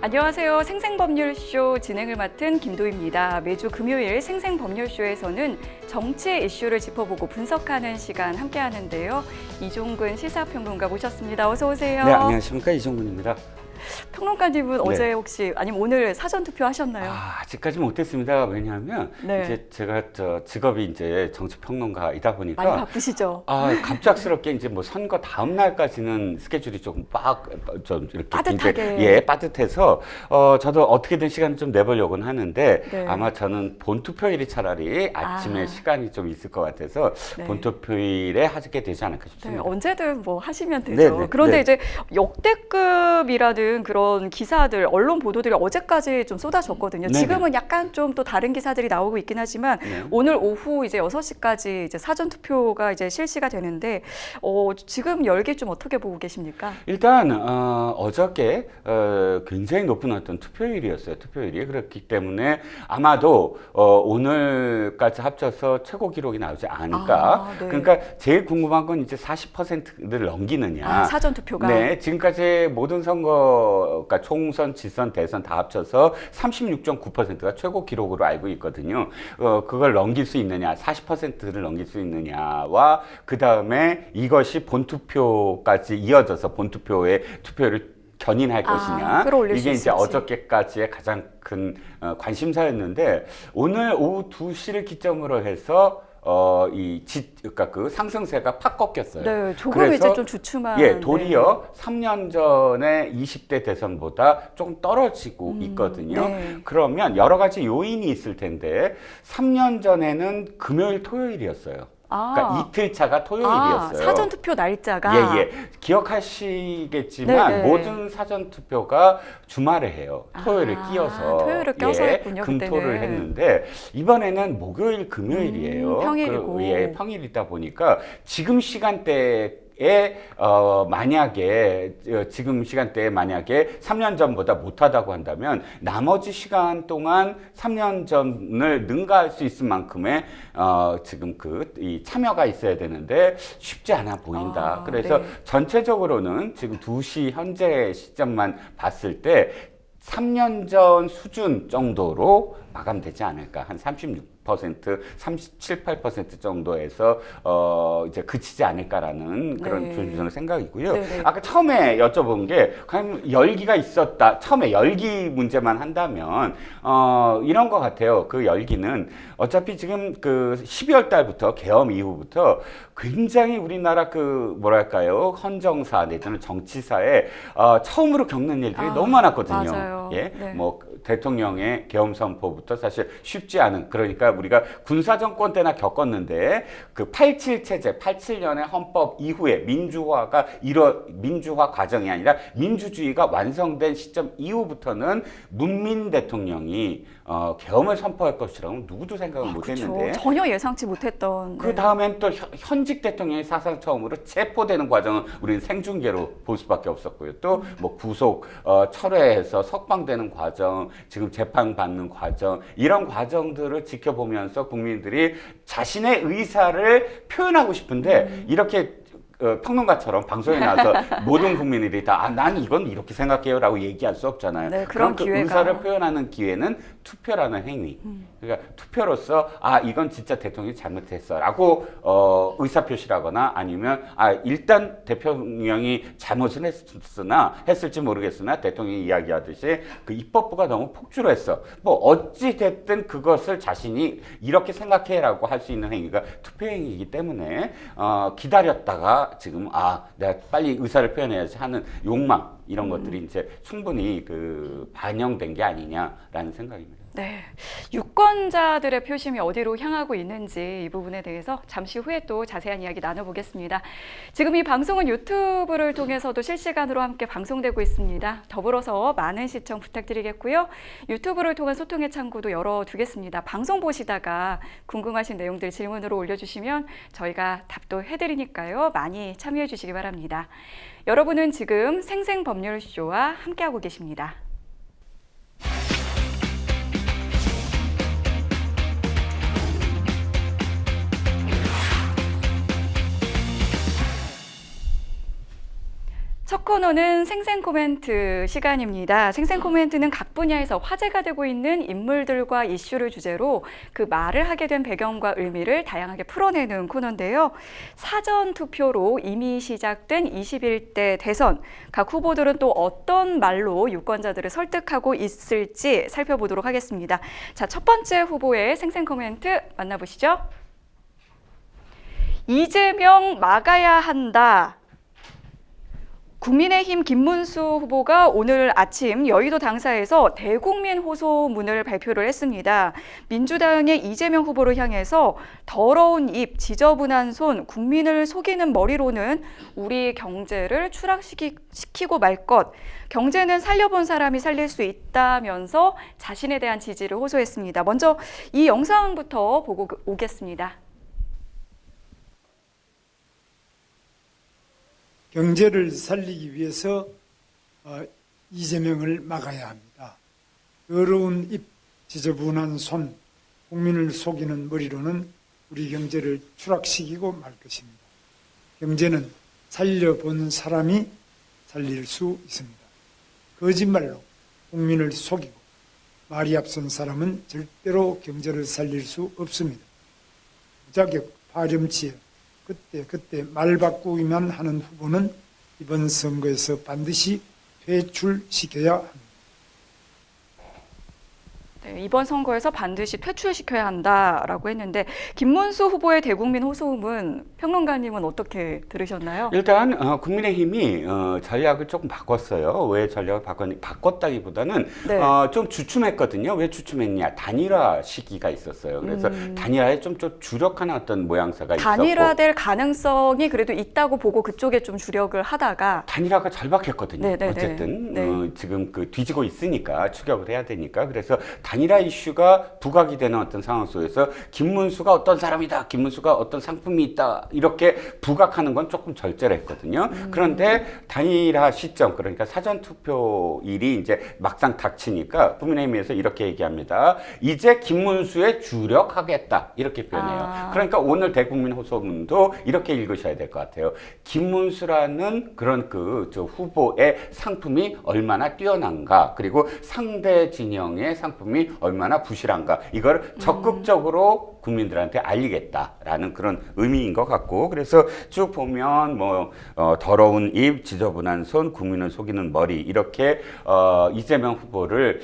안녕하세요. 생생법률쇼 진행을 맡은 김도희입니다. 매주 금요일 생생법률쇼에서는 정치 이슈를 짚어보고 분석하는 시간 함께 하는데요. 이종근 시사평론가 모셨습니다. 어서 오세요. 네, 안녕하십니까. 이종근입니다. 평론가님은 네. 어제 혹시 아니면 오늘 사전 투표 하셨나요? 아직까지 못했습니다. 왜냐하면 네. 이제 제가 직업이 이제 정치평론가이다 보니까 많이 바쁘시죠? 갑작스럽게 이제 뭐 선거 다음 날까지는 스케줄이 조금 좀 이렇게 빠듯하게. 굉장히, 빠듯해서 저도 어떻게든 시간을 좀 내보려고는 하는데 네. 아마 저는 본투표일이 차라리 아침에 시간이 좀 있을 것 같아서 네. 본투표일에 하게 되지 않을까 네, 싶습니다. 언제든 뭐 하시면 되죠. 네, 네, 그런데 네. 이제 역대급이라는 그런 기사들, 언론 보도들이 어제까지 좀 쏟아졌거든요. 네, 지금은 약간 좀 또 다른 기사들이 나오고 있긴 하지만 네. 오늘 오후 이제 6시까지 이제 사전 투표가 이제 실시가 되는데 지금 열기 좀 어떻게 보고 계십니까? 일단 어저께 굉장히 높은 어떤 투표율이었어요. 투표율이 그렇기 때문에 아마도 오늘까지 합쳐서 최고 기록이 나오지 않을까. 네. 그러니까 제일 궁금한 건 이제 40%를 넘기느냐. 사전 투표가. 네, 지금까지 모든 선거, 그러니까 총선, 지선, 대선 다 합쳐서 36.9%가 최고 기록으로 알고 있거든요. 그걸 넘길 수 있느냐, 40%를 넘길 수 있느냐와 그 다음에 이것이 본투표까지 이어져서 본투표의 투표를 견인할 것이냐. 끌어올릴 수 이게 이제 있을지. 어저께까지의 가장 큰 관심사였는데 오늘 오후 2시를 기점으로 해서 그러니까 그 상승세가 팍 꺾였어요. 네, 조금 그래서 이제 좀 주춤한. 예, 도리어 3년 전에 20대 대선보다 조금 떨어지고 있거든요. 네. 그러면 여러 가지 요인이 있을 텐데 3년 전에는 금요일, 토요일이었어요. 그러니까 이틀 차가 토요일이었어요. 사전 투표 날짜가. 예. 기억하시겠지만 네네. 모든 사전 투표가 주말에 해요. 토요일을 끼워서. 토요일을 껴서 했군요, 금토를 그때는. 했는데 이번에는 목요일, 금요일이에요. 평일이고. 평일이다 보니까 지금 시간대에 만약에 지금 시간대에 만약에 3년 전보다 못하다고 한다면 나머지 시간 동안 3년 전을 능가할 수 있을 만큼의 지금 이 참여가 있어야 되는데 쉽지 않아 보인다. 그래서 네. 전체적으로는 지금 2시 현재 시점만 봤을 때 3년 전 수준 정도로 마감되지 않을까. 한 36%, 37, 8% 정도에서 이제 그치지 않을까라는 그런 네. 저는 생각이고요. 네네. 아까 처음에 여쭤본 게 과연 열기가 있었다. 처음에 열기 문제만 한다면 이런 것 같아요. 그 열기는 어차피 지금 그 12월 달부터 계엄 이후부터 굉장히 우리나라 뭐랄까요, 헌정사 내지는 정치사에 처음으로 겪는 일들이 너무 많았거든요. 맞아요. 예, 네. 뭐 대통령의 계엄 선포부터 사실 쉽지 않은, 그러니까 우리가 군사 정권 때나 겪었는데 그 87 체제, 87년의 헌법 이후에 민주화 과정이 아니라 민주주의가 완성된 시점 이후부터는 문민 대통령이 계엄을 선포할 것이라고 누구도 생각을 못했는데 그렇죠. 전혀 예상치 못했던. 그 다음엔 또 현직 대통령이 사상 처음으로 체포되는 과정은 우리는 생중계로 볼 수밖에 없었고요. 또 뭐 구속, 철회해서 석방되는 과정, 지금 재판받는 과정, 이런 과정들을 지켜보면서 국민들이 자신의 의사를 표현하고 싶은데 이렇게 평론가처럼 방송에 나와서 모든 국민들이 다 난 이건 이렇게 생각해요 라고 얘기할 수 없잖아요. 네, 그런 그 기회가. 의사를 표현하는 기회는 투표라는 행위. 그러니까 투표로서 이건 진짜 대통령이 잘못했어 라고 의사표시를 하거나 아니면 일단 대통령이 잘못은 했을지 모르겠으나 대통령이 이야기하듯이 그 입법부가 너무 폭주했어. 뭐 어찌 됐든 그것을 자신이 이렇게 생각해 라고 할 수 있는 행위가 투표 행위이기 때문에 기다렸다가 지금 내가 빨리 의사를 표현해야지 하는 욕망, 이런 것들이 이제 충분히 반영된 게 아니냐라는 생각입니다. 네, 유권자들의 표심이 어디로 향하고 있는지 이 부분에 대해서 잠시 후에 또 자세한 이야기 나눠보겠습니다. 지금 이 방송은 유튜브를 통해서도 실시간으로 함께 방송되고 있습니다. 더불어서 많은 시청 부탁드리겠고요. 유튜브를 통한 소통의 창구도 열어두겠습니다. 방송 보시다가 궁금하신 내용들 질문으로 올려주시면 저희가 답도 해드리니까요. 많이 참여해 주시기 바랍니다. 여러분은 지금 생생법률쇼와 함께하고 계십니다. 첫 코너는 생생 코멘트 시간입니다. 생생 코멘트는 각 분야에서 화제가 되고 있는 인물들과 이슈를 주제로 그 말을 하게 된 배경과 의미를 다양하게 풀어내는 코너인데요. 사전 투표로 이미 시작된 21대 대선, 각 후보들은 또 어떤 말로 유권자들을 설득하고 있을지 살펴보도록 하겠습니다. 자, 첫 번째 후보의 생생 코멘트 만나보시죠. 이재명 막아야 한다. 국민의힘 김문수 후보가 오늘 아침 여의도 당사에서 대국민 호소문을 발표를 했습니다. 민주당의 이재명 후보를 향해서 더러운 입, 지저분한 손, 국민을 속이는 머리로는 우리 경제를 추락시키고 말 것. 경제는 살려본 사람이 살릴 수 있다면서 자신에 대한 지지를 호소했습니다. 먼저 이 영상부터 보고 오겠습니다. 경제를 살리기 위해서 이재명을 막아야 합니다. 더러운 입, 지저분한 손, 국민을 속이는 머리로는 우리 경제를 추락시키고 말 것입니다. 경제는 살려본 사람이 살릴 수 있습니다. 거짓말로 국민을 속이고 말이 앞선 사람은 절대로 경제를 살릴 수 없습니다. 무자격, 파렴치에 그때 말 바꾸기만 하는 후보는 이번 선거에서 반드시 퇴출시켜야 합니다. 네, 이번 선거에서 반드시 퇴출시켜야 한다라고 했는데 김문수 후보의 대국민 호소음은 평론가님은 어떻게 들으셨나요? 일단 국민의힘이 전략을 조금 바꿨어요. 왜 전략을 바꿨다기보다는 네. 좀 주춤했거든요. 왜 주춤했냐? 단일화 시기가 있었어요. 그래서 단일화에 좀 주력하는 어떤 모양새가 있었고 단일화될 가능성이 그래도 있다고 보고 그쪽에 좀 주력을 하다가 단일화가 절박했거든요. 네네네. 어쨌든 네. 지금 그 뒤지고 있으니까 추격을 해야 되니까 그래서 단일화 이슈가 부각이 되는 어떤 상황 속에서 김문수가 어떤 사람이다, 김문수가 어떤 상품이 있다 이렇게 부각하는 건 조금 절제했거든요. 그런데 단일화 시점 그러니까 사전 투표일이 이제 막상 닥치니까 국민의힘에서 이렇게 얘기합니다. 이제 김문수에 주력하겠다 이렇게 표현해요. 그러니까 오늘 대국민 호소문도 이렇게 읽으셔야 될 것 같아요. 김문수라는 그런 저 후보의 상품이 얼마나 뛰어난가 그리고 상대 진영의 상품이 얼마나 부실한가 이걸 적극적으로 국민들한테 알리겠다라는 그런 의미인 것 같고 그래서 쭉 보면 더러운 입, 지저분한 손, 국민을 속이는 머리 이렇게 이재명 후보를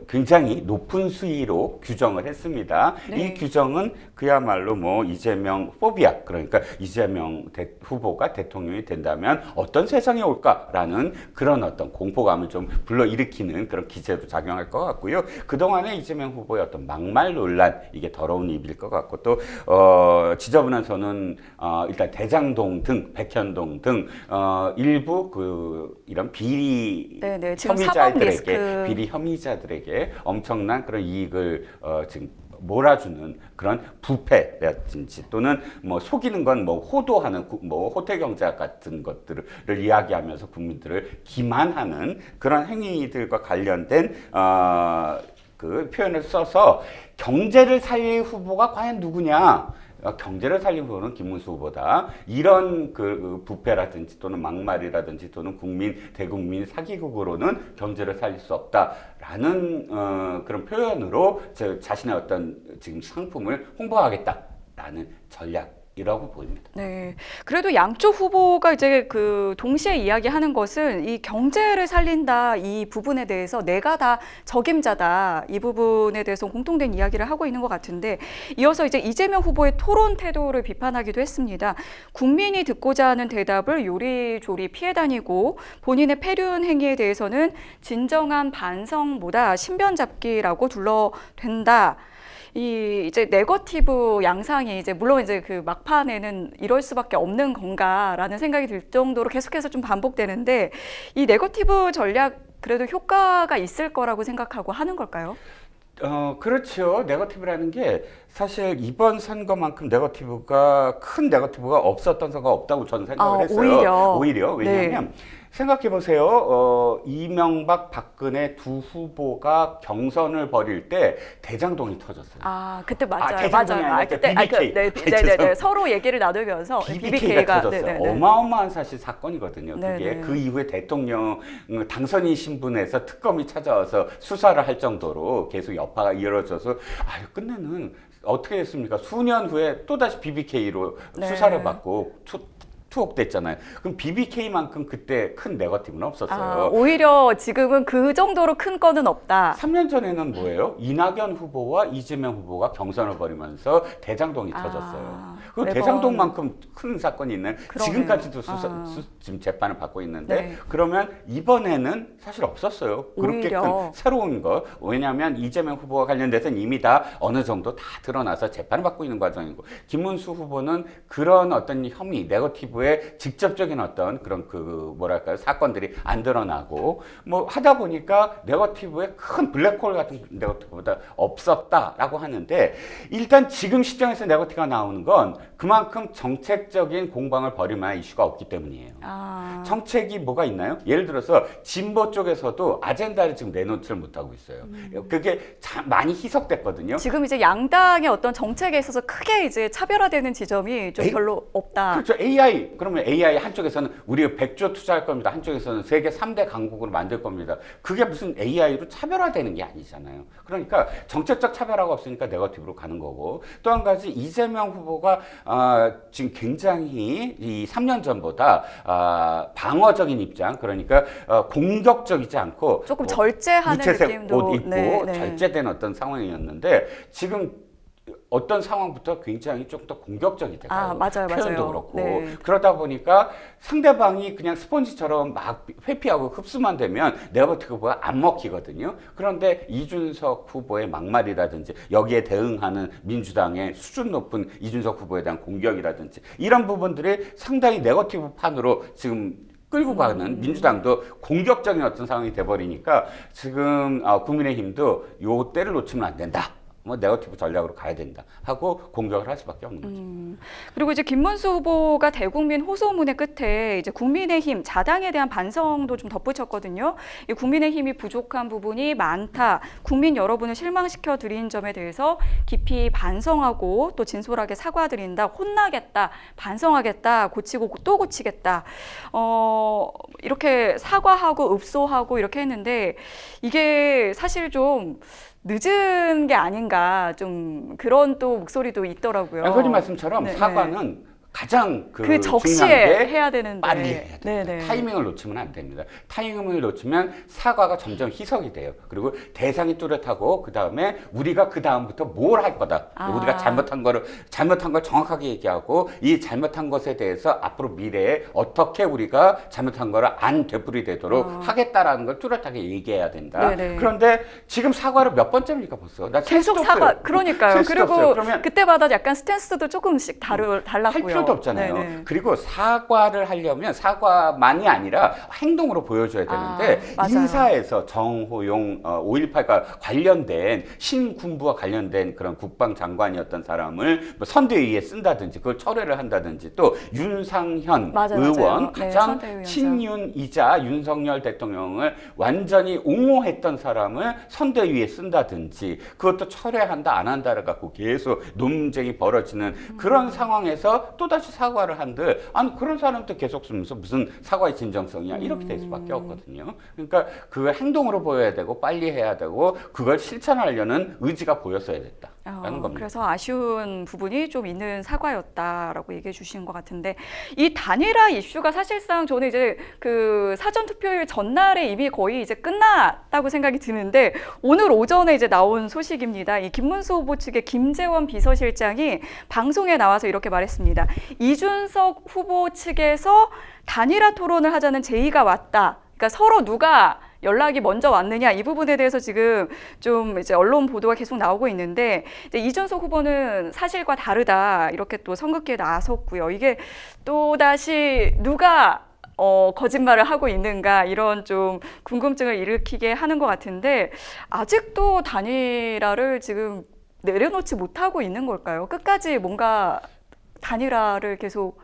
굉장히 높은 수위로 규정을 했습니다. 네. 이 규정은 그야말로 이재명 포비아 그러니까 이재명 후보가 대통령이 된다면 어떤 세상이 올까라는 그런 어떤 공포감을 좀 불러일으키는 그런 기제도 작용할 것 같고요. 그동안에 이재명 후보의 어떤 막말 논란 이게 더러운 입일 것 같고 또 지저분한 손은 일단 대장동 등 백현동 등 일부 이런 비리 네네, 지금 사법 리스크. 비리 혐의자들에게 엄청난 그런 이익을 지금 몰아주는 그런 부패라든지 또는 속이는 건 호도하는 호태 경제 같은 것들을 이야기하면서 국민들을 기만하는 그런 행위들과 관련된 그 표현을 써서 경제를 살릴 후보가 과연 누구냐? 경제를 살린 후보는 김문수 후보다. 이런 그 부패라든지 또는 막말이라든지 또는 대국민 사기극으로는 경제를 살릴 수 없다라는 그런 표현으로 자신의 어떤 지금 상품을 홍보하겠다라는 전략이라고 보입니다. 네. 그래도 양쪽 후보가 이제 동시에 이야기하는 것은 이 경제를 살린다 이 부분에 대해서 내가 다 적임자다 이 부분에 대해서 공통된 이야기를 하고 있는 것 같은데 이어서 이제 이재명 후보의 토론 태도를 비판하기도 했습니다. 국민이 듣고자 하는 대답을 요리조리 피해 다니고 본인의 폐륜 행위에 대해서는 진정한 반성보다 신변잡기라고 둘러댄다. 이제 네거티브 양상이 이제 물론 이제 막판에는 이럴 수밖에 없는 건가라는 생각이 들 정도로 계속해서 좀 반복되는데 이 네거티브 전략 그래도 효과가 있을 거라고 생각하고 하는 걸까요? 그렇죠. 네거티브라는 게 사실 이번 선거만큼 큰 네거티브가 없었던 선거가 없다고 저는 생각을 했어요. 오히려. 왜냐하면 생각해 보세요. 이명박, 박근혜 두 후보가 경선을 벌일 때 대장동이 터졌어요. 아, 그때 맞아요. 대장동이 맞아요. 아니라 그때 BBK. 네네네. 서로 얘기를 나누면서 BBK가 터졌어요. 네네네. 어마어마한 사실 사건이거든요. 그게 네네. 그 이후에 대통령 당선인 신분에서 특검이 찾아와서 수사를 할 정도로 계속 여파가 이어져서 끝내는 어떻게 했습니까? 수년 후에 또다시 BBK로 네. 수사를 받고 투옥됐잖아요. 그럼 BBK만큼 그때 큰 네거티브는 없었어요. 오히려 지금은 그 정도로 큰 건은 없다. 3년 전에는 뭐예요? 이낙연 후보와 이재명 후보가 경선을 벌이면서 대장동이 터졌어요. 그 매번. 대장동만큼 큰 사건이 있는 그러네요. 지금까지도 지금 재판을 받고 있는데 네. 그러면 이번에는 사실 없었어요. 그렇게 오히려. 큰 새로운 거. 왜냐하면 이재명 후보와 관련돼서는 이미 다 어느 정도 다 드러나서 재판을 받고 있는 과정이고 김문수 후보는 그런 어떤 혐의, 네거티브의 직접적인 어떤 그런 뭐랄까요 사건들이 안 드러나고 뭐 하다 보니까 네거티브의 큰 블랙홀 같은 네거티브보다 없었다라고 하는데 일단 지금 시점에서 네거티브가 나오는 건 그만큼 정책적인 공방을 벌일 만한 이슈가 없기 때문이에요. 정책이 뭐가 있나요? 예를 들어서 진보 쪽에서도 아젠다를 지금 내놓지를 못하고 있어요. 그게 참 많이 희석됐거든요. 지금 이제 양당의 어떤 정책에 있어서 크게 이제 차별화되는 지점이 좀 별로 없다. 그렇죠. AI. 그러면 AI 한쪽에서는 우리가 100조 투자할 겁니다. 한쪽에서는 세계 3대 강국으로 만들 겁니다. 그게 무슨 AI로 차별화되는 게 아니잖아요. 그러니까 정책적 차별화가 없으니까 네거티브로 가는 거고 또 한 가지 이재명 후보가 지금 굉장히 이 3년 전보다 방어적인 입장 그러니까 공격적이지 않고 조금 절제하는 무채색 느낌도 옷 입고 네. 절제된 어떤 상황이었는데 지금 어떤 상황부터 굉장히 좀 더 공격적이 돼요. 맞아요. 표현도 그렇고. 네. 그러다 보니까 상대방이 그냥 스펀지처럼 막 회피하고 흡수만 되면 네거티브가 안 먹히거든요. 그런데 이준석 후보의 막말이라든지 여기에 대응하는 민주당의 수준 높은 이준석 후보에 대한 공격이라든지 이런 부분들이 상당히 네거티브 판으로 지금 끌고 가는 민주당도 공격적인 어떤 상황이 돼버리니까 지금 국민의힘도 요 때를 놓치면 안 된다. 뭐 네거티브 전략으로 가야 된다 하고 공격을 할 수밖에 없는 거죠. 그리고 이제 김문수 후보가 대국민 호소문의 끝에 이제 국민의힘 자당에 대한 반성도 좀 덧붙였거든요. 이 국민의힘이 부족한 부분이 많다. 국민 여러분을 실망시켜 드린 점에 대해서 깊이 반성하고 또 진솔하게 사과드린다. 혼나겠다. 반성하겠다. 고치고 또 고치겠다. 이렇게 사과하고 읍소하고 이렇게 했는데 이게 사실 좀 늦은 게 아닌가 좀 그런 또 목소리도 있더라고요. 앵커님 말씀처럼 네, 사과는 가장 그 적시에 중요한 게 해야 되는데 빨리 해야 됩니다. 네네. 타이밍을 놓치면 안 됩니다. 타이밍을 놓치면 사과가 점점 희석이 돼요. 그리고 대상이 뚜렷하고 그 다음에 우리가 그 다음부터 뭘 할 거다. 우리가 잘못한 걸 정확하게 얘기하고 이 잘못한 것에 대해서 앞으로 미래에 어떻게 우리가 잘못한 거를 안 되풀이되도록 하겠다라는 걸 뚜렷하게 얘기해야 된다. 네네. 그런데 지금 사과를 몇 번째입니까 벌써? 나 계속 셀 수도 사과 없어요. 그러니까요. 셀 수도 그리고 없어요. 그러면 그때마다 약간 스탠스도 조금씩 할 달랐고요. 필요도 없잖아요. 네네. 그리고 사과를 하려면 사과만이 아니라 행동으로 보여줘야 되는데 맞아요. 인사에서 정호용 5.18과 관련된 신군부와 관련된 그런 국방장관이었던 사람을 뭐 선대위에 쓴다든지 그걸 철회를 한다든지 또 윤상현 의원 맞아요. 네, 가장 선대위원장. 친윤이자 윤석열 대통령을 완전히 옹호했던 사람을 선대위에 쓴다든지 그것도 철회한다 안 한다를 갖고 계속 논쟁이 벌어지는 그런 상황에서 또다시 사과를 한들 아니 그런 사람도 계속 쓰면서 무슨 사과의 진정성이야 이렇게 될 수밖에 없거든요. 그러니까 그걸 행동으로 보여야 되고 빨리 해야 되고 그걸 실천하려는 의지가 보였어야 됐다라는 겁니다. 그래서 아쉬운 부분이 좀 있는 사과였다라고 얘기해 주신 것 같은데 이 단일화 이슈가 사실상 저는 이제 그 사전 투표일 전날에 이미 거의 이제 끝났다고 생각이 드는데 오늘 오전에 이제 나온 소식입니다. 이 김문수 후보 측의 김재원 비서실장이 방송에 나와서 이렇게 말했습니다. 이준석 후보 측에서 단일화 토론을 하자는 제의가 왔다. 그러니까 서로 누가 연락이 먼저 왔느냐 이 부분에 대해서 지금 좀 이제 언론 보도가 계속 나오고 있는데 이제 이준석 후보는 사실과 다르다 이렇게 또 선긋기에 나섰고요. 이게 또 다시 누가 거짓말을 하고 있는가 이런 좀 궁금증을 일으키게 하는 것 같은데 아직도 단일화를 지금 내려놓지 못하고 있는 걸까요? 끝까지 뭔가 단일화를 계속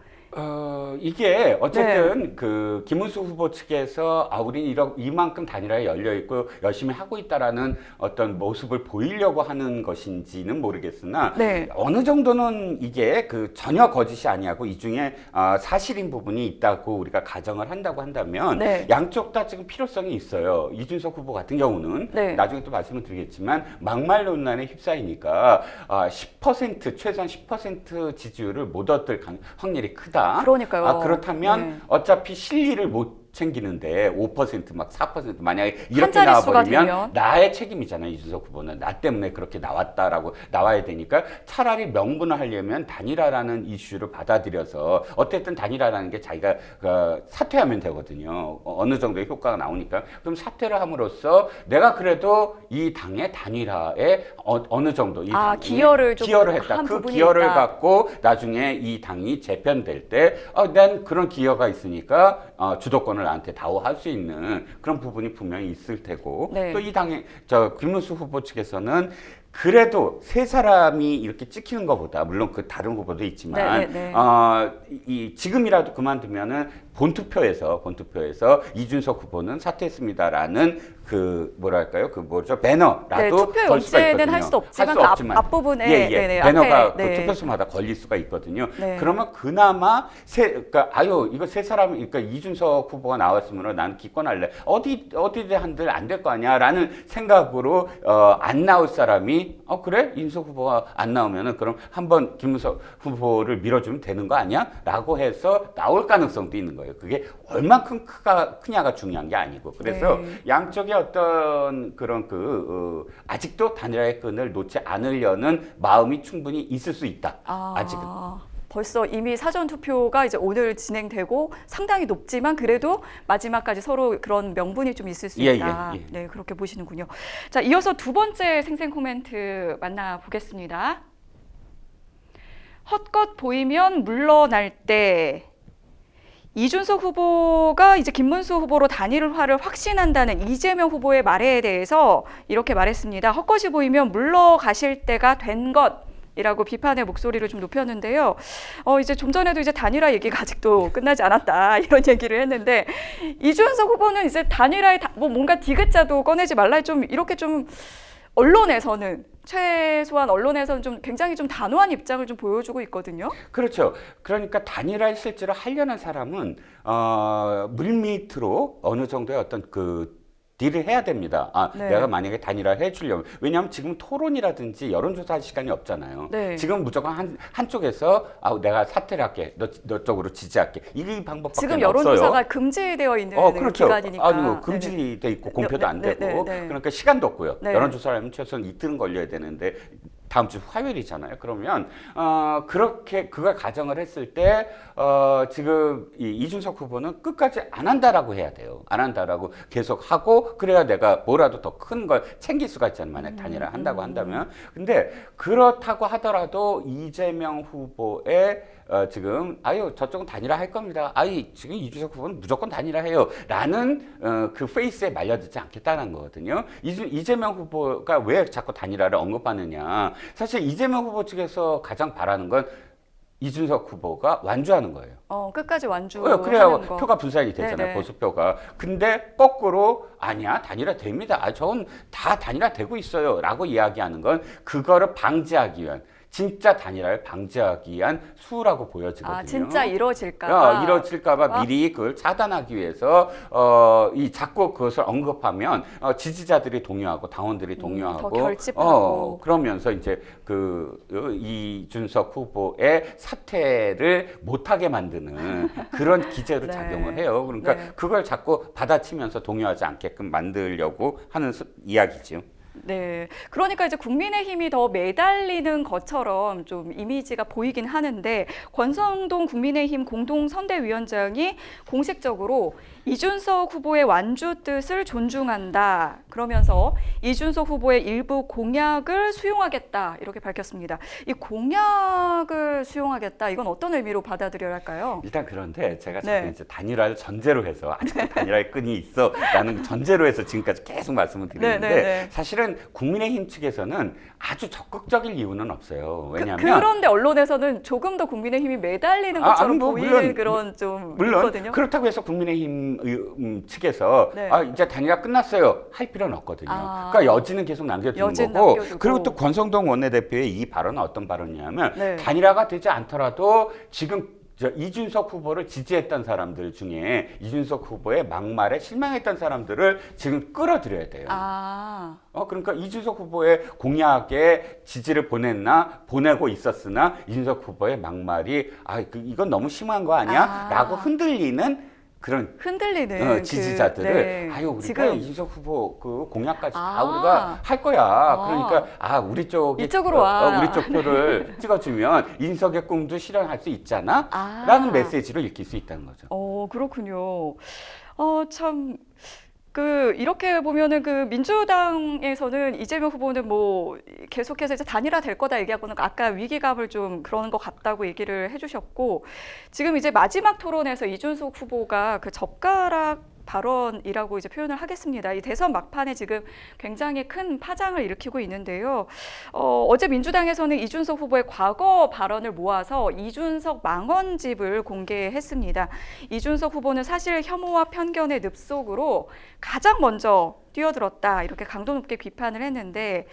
이게 어쨌든 그 김문수 후보 측에서 우린 이만큼 단일화에 열려 있고 열심히 하고 있다라는 어떤 모습을 보이려고 하는 것인지는 모르겠으나 네. 어느 정도는 이게 그 전혀 거짓이 아니하고 이 중에 사실인 부분이 있다고 우리가 가정을 한다고 한다면 네. 양쪽 다 지금 필요성이 있어요. 이준석 후보 같은 경우는 네. 나중에 또 말씀을 드리겠지만 막말 논란에 휩싸이니까 10% 최소한 10% 지지율을 못 얻을 확률이 크다. 그러니까요. 그렇다면 네. 어차피 실리를 못 챙기는데 5% 막 4% 만약에 한 이렇게 자릿수가 나와버리면 되면? 나의 책임이잖아요. 이준석 후보는 나 때문에 그렇게 나왔다라고 나와야 되니까 차라리 명분을 하려면 단일화라는 이슈를 받아들여서 어쨌든 단일화라는 게 자기가 사퇴하면 되거든요. 어느 정도의 효과가 나오니까 그럼 사퇴를 함으로써 내가 그래도 이 당의 단일화에 어느 정도 이 당이 기여를 좀 했다. 한 그 부분이 기여를 있다. 갖고 나중에 이 당이 재편될 때 난 그런 기여가 있으니까 주도권을 나한테 다오할 수 있는 그런 부분이 분명히 있을 테고 네. 또 이 당의 김문수 후보 측에서는 그래도 세 사람이 이렇게 찍히는 것보다 물론 그 다른 후보도 있지만 지금이라도 그만두면은 본투표에서 이준석 후보는 사퇴했습니다라는 그 뭐랄까요 그 뭐죠 배너라도 네, 투표 걸 수가 연재는 있거든요. 할 수도 없지만 할 수 그 앞부분에 네네, 배너가 앞에, 네. 그 투표소마다 걸릴 수가 있거든요. 네. 그러면 그나마 그러니까 이거 세 사람 그러니까 이준석 후보가 나왔으면 난 기권할래. 어디든 한들 안 될 거 아니야라는 생각으로 안 나올 사람이 그래 이준석 후보가 안 나오면은 그럼 한번 김문석 후보를 밀어주면 되는 거 아니야?라고 해서 나올 가능성도 있는 거예요. 그게 얼만큼 크냐가 중요한 게 아니고 그래서 네. 양쪽의 어떤 그런 아직도 단일화의 끈을 놓지 않으려는 마음이 충분히 있을 수 있다. 아직은. 벌써 이미 사전 투표가 이제 오늘 진행되고 상당히 높지만 그래도 마지막까지 서로 그런 명분이 좀 있을 수 있다. 예. 네, 그렇게 보시는군요. 자, 이어서 두 번째 생생 코멘트 만나보겠습니다. 헛것 보이면 물러날 때 이준석 후보가 이제 김문수 후보로 단일화를 확신한다는 이재명 후보의 말에 대해서 이렇게 말했습니다. 헛것이 보이면 물러가실 때가 된 것이라고 비판의 목소리를 좀 높였는데요. 이제 좀 전에도 이제 단일화 얘기가 아직도 끝나지 않았다 이런 얘기를 했는데 이준석 후보는 이제 단일화에 뭔가 디귿자도 꺼내지 말라 좀 이렇게 좀 최소한 언론에서는 좀 굉장히 좀 단호한 입장을 좀 보여주고 있거든요. 그렇죠. 그러니까 단일화를 실제로 하려는 사람은 물밑으로 어느 정도의 어떤 딜을 해야 됩니다. 네. 내가 만약에 단일화를 해주려면 왜냐하면 지금 토론이라든지 여론조사할 시간이 없잖아요. 네. 지금 무조건 한쪽에서 내가 사퇴를 할게, 너 쪽으로 지지할게. 이 방법밖에 지금 없어요. 여론조사가 금지되어 있는 그렇죠. 기간이니까. 금지돼 있고 공표도 안 되고 네. 그러니까 시간도 없고요. 네. 여론조사를 하면 최소한 이틀은 걸려야 되는데 다음 주 화요일이잖아요. 그러면 그렇게 그걸 가정을 했을 때 지금 이준석 후보는 끝까지 안 한다라고 해야 돼요. 안 한다라고 계속 하고 그래야 내가 뭐라도 더 큰 걸 챙길 수가 있잖아요. 만약 단일화 한다고 한다면. 근데 그렇다고 하더라도 이재명 후보의 지금 저쪽은 단일화 할 겁니다. 지금 이준석 후보는 무조건 단일화 해요. 라는 그 페이스에 말려들지 않겠다는 거거든요. 이재명 후보가 왜 자꾸 단일화를 언급하느냐. 사실 이재명 후보 측에서 가장 바라는 건 이준석 후보가 완주하는 거예요. 끝까지 완주하는 그래야 거. 표가 분산이 되잖아요. 네네. 보수표가. 근데 거꾸로 아니야 단일화 됩니다. 저건 다 단일화 되고 있어요. 라고 이야기하는 건 그거를 방지하기 위한 진짜 단일화를 방지하기 위한 수라고 보여지거든요. 진짜 이뤄질까? 이뤄질까봐 미리 그걸 차단하기 위해서 자꾸 그것을 언급하면 지지자들이 동요하고 당원들이 동요하고 더 결집하고 그러면서 이제 이준석 후보의 사퇴를 못하게 만드는 그런 기제로 네. 작용을 해요. 그러니까 네. 그걸 자꾸 받아치면서 동요하지 않게끔 만들려고 하는 이야기죠. 네, 그러니까 이제 국민의힘이 더 매달리는 것처럼 좀 이미지가 보이긴 하는데 권성동 국민의힘 공동선대위원장이 공식적으로 이준석 후보의 완주 뜻을 존중한다. 그러면서 이준석 후보의 일부 공약을 수용하겠다 이렇게 밝혔습니다. 이 공약을 수용하겠다 이건 어떤 의미로 받아들여야 할까요? 일단 그런데 제가 네. 자꾸 이제 단일화를 전제로 해서 아직도 단일화의 끈이 있어라는 전제로 해서 지금까지 계속 말씀을 드리는데 네. 사실은 사실은 국민의힘 측에서는 아주 적극적일 이유는 없어요. 왜냐하면 그런데 언론에서는 조금 더 국민의힘이 매달리는 것처럼 보이는 그런 좀 물론 있거든요. 그렇다고 해서 국민의힘 측에서 네. 이제 단일화 끝났어요 할 필요는 없거든요. 아. 그러니까 여지는 계속 남겨두는 여지는 거고. 남겨두고. 그리고 또 권성동 원내대표의 이 발언은 어떤 발언이냐면 네. 단일화가 되지 않더라도 지금 이준석 후보를 지지했던 사람들 중에 이준석 후보의 막말에 실망했던 사람들을 지금 끌어들여야 돼요. 아. 그러니까 이준석 후보의 공약에 지지를 보내고 있었으나 이준석 후보의 막말이 이건 너무 심한 거 아니야? 라고 흔들리는 그런 흔들리는 지지자들을 네. 우리가 지금 이준석 후보 그 공약까지 다 아. 우리가 할 거야. 그러니까 우리 쪽에 이쪽으로 와. 우리 쪽 표를 찍어주면 이준석의 꿈도 실현할 수 있잖아. 아. 라는 메시지로 읽힐 수 있다는 거죠. 그렇군요. 참. 이렇게 보면은 민주당에서는 이재명 후보는 뭐 계속해서 이제 단일화 될 거다 얘기하고는 아까 위기감을 좀 그러는 것 같다고 얘기를 해주셨고, 지금 이제 마지막 토론에서 이준석 후보가 그 젓가락 발언이라고 이제 표현을 하겠습니다. 이 대선 막판에 지금 굉장히 큰 파장을 일으키고 있는데요. 어제 민주당에서는 이준석 후보의 과거 발언을 모아서 이준석 망언집을 공개했습니다. 이준석 후보는 사실 혐오와 편견의 늪속으로 가장 먼저 뛰어들었다, 이렇게 강도 높게 비판을 했는데,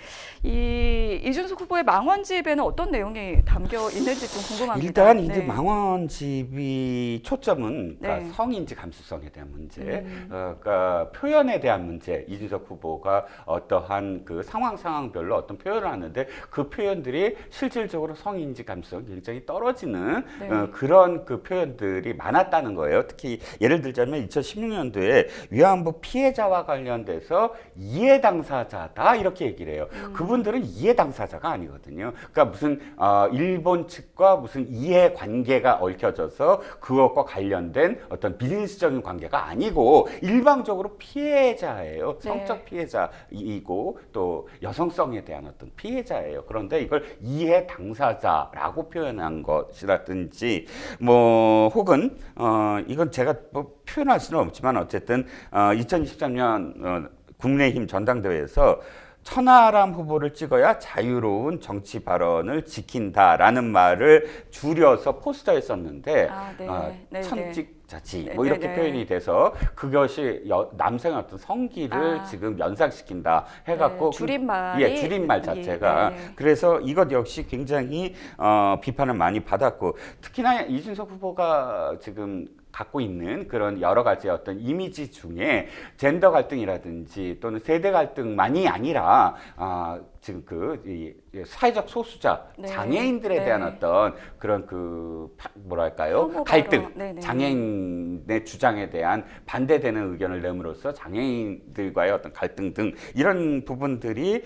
이준석 후보의 망언집에는 어떤 내용이 담겨 있는지 좀 궁금합니다. 일단 이제 네. 망언집이 초점은 네. 성인지 감수성에 대한 문제, 그러니까 표현에 대한 문제. 이준석 후보가 어떠한 그 상황별로 어떤 표현을 하는데 그 표현들이 실질적으로 성인지 감수성이 굉장히 떨어지는 네. 그런 그 표현들이 많았다는 거예요. 특히 예를 들자면 2016년도에 위안부 피해자와 관련돼서 이해 당사자다 이렇게 얘기를 해요. 그분들은 이해 당사자가 아니거든요. 그러니까 무슨 일본 측과 무슨 이해 관계가 얽혀져서 그것과 관련된 어떤 비즈니스적인 관계가 아니고 일방적으로 피해자예요. 성적 피해자이고 또 여성성에 대한 어떤 피해자예요. 그런데 이걸 이해 당사자라고 표현한 것이라든지 혹은 이건 제가 표현할 수는 없지만 어쨌든 2023년 국민의힘 전당대회에서 천하람 후보를 찍어야 자유로운 정치 발언을 지킨다라는 말을 줄여서 포스터에 썼는데 천직자지 이렇게 표현이 돼서 그것이 남성의 어떤 성기를 지금 연상시킨다 해갖고 줄임말 자체가 그래서 이것 역시 굉장히 비판을 많이 받았고, 특히나 이준석 후보가 지금 갖고 있는 그런 여러 가지 어떤 이미지 중에 젠더 갈등이라든지 또는 세대 갈등만이 아니라 지금 사회적 소수자 장애인들에 대한 어떤 그런 갈등, 장애인의 주장에 대한 반대되는 의견을 내므로써 장애인들과의 어떤 갈등 등 이런 부분들이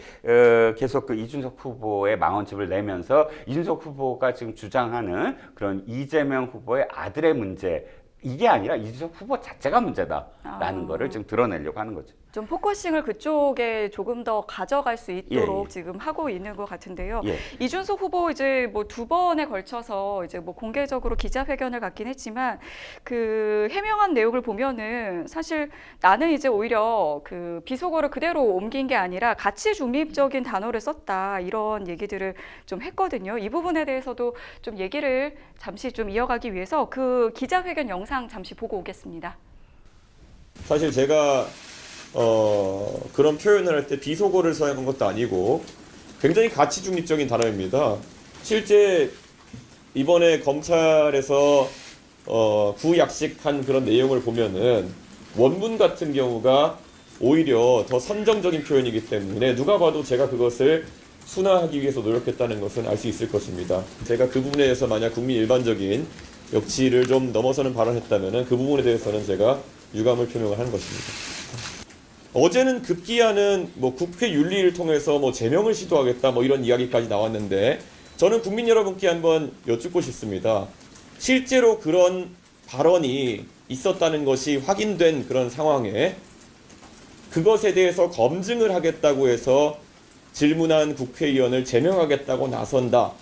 계속 이준석 후보의 망언집을 내면서 이준석 후보가 지금 주장하는 그런 이재명 후보의 아들의 문제, 이게 아니라 이준석 후보 자체가 문제다라는 거를 지금 드러내려고 하는 거죠. 좀 포커싱을 그쪽에 조금 더 가져갈 수 있도록 지금 하고 있는 것 같은데요. 이준석 후보 이제 두 번에 걸쳐서 이제 공개적으로 기자회견을 갖긴 했지만 그 해명한 내용을 보면은 사실 나는 이제 오히려 그 비속어를 그대로 옮긴 게 아니라 가치 중립적인 단어를 썼다, 이런 얘기들을 좀 했거든요. 이 부분에 대해서도 좀 얘기를 잠시 좀 이어가기 위해서 그 기자회견 영상 잠시 보고 오겠습니다. 사실 제가 그런 표현을 할 때 비속어를 사용한 것도 아니고 굉장히 가치 중립적인 단어입니다. 실제 이번에 검찰에서 구약식한 그런 내용을 보면은 원문 같은 경우가 오히려 더 선정적인 표현이기 때문에 누가 봐도 제가 그것을 순화하기 위해서 노력했다는 것은 알 수 있을 것입니다. 제가 그 부분에 대해서 만약 국민 일반적인 역치를 좀 넘어서는 발언했다면은 그 부분에 대해서는 제가 유감을 표명을 하는 것입니다. 어제는 급기야는 국회 윤리를 통해서 제명을 시도하겠다 이런 이야기까지 나왔는데, 저는 국민 여러분께 한번 여쭙고 싶습니다. 실제로 그런 발언이 있었다는 것이 확인된 그런 상황에 그것에 대해서 검증을 하겠다고 해서 질문한 국회의원을 제명하겠다고 나선다.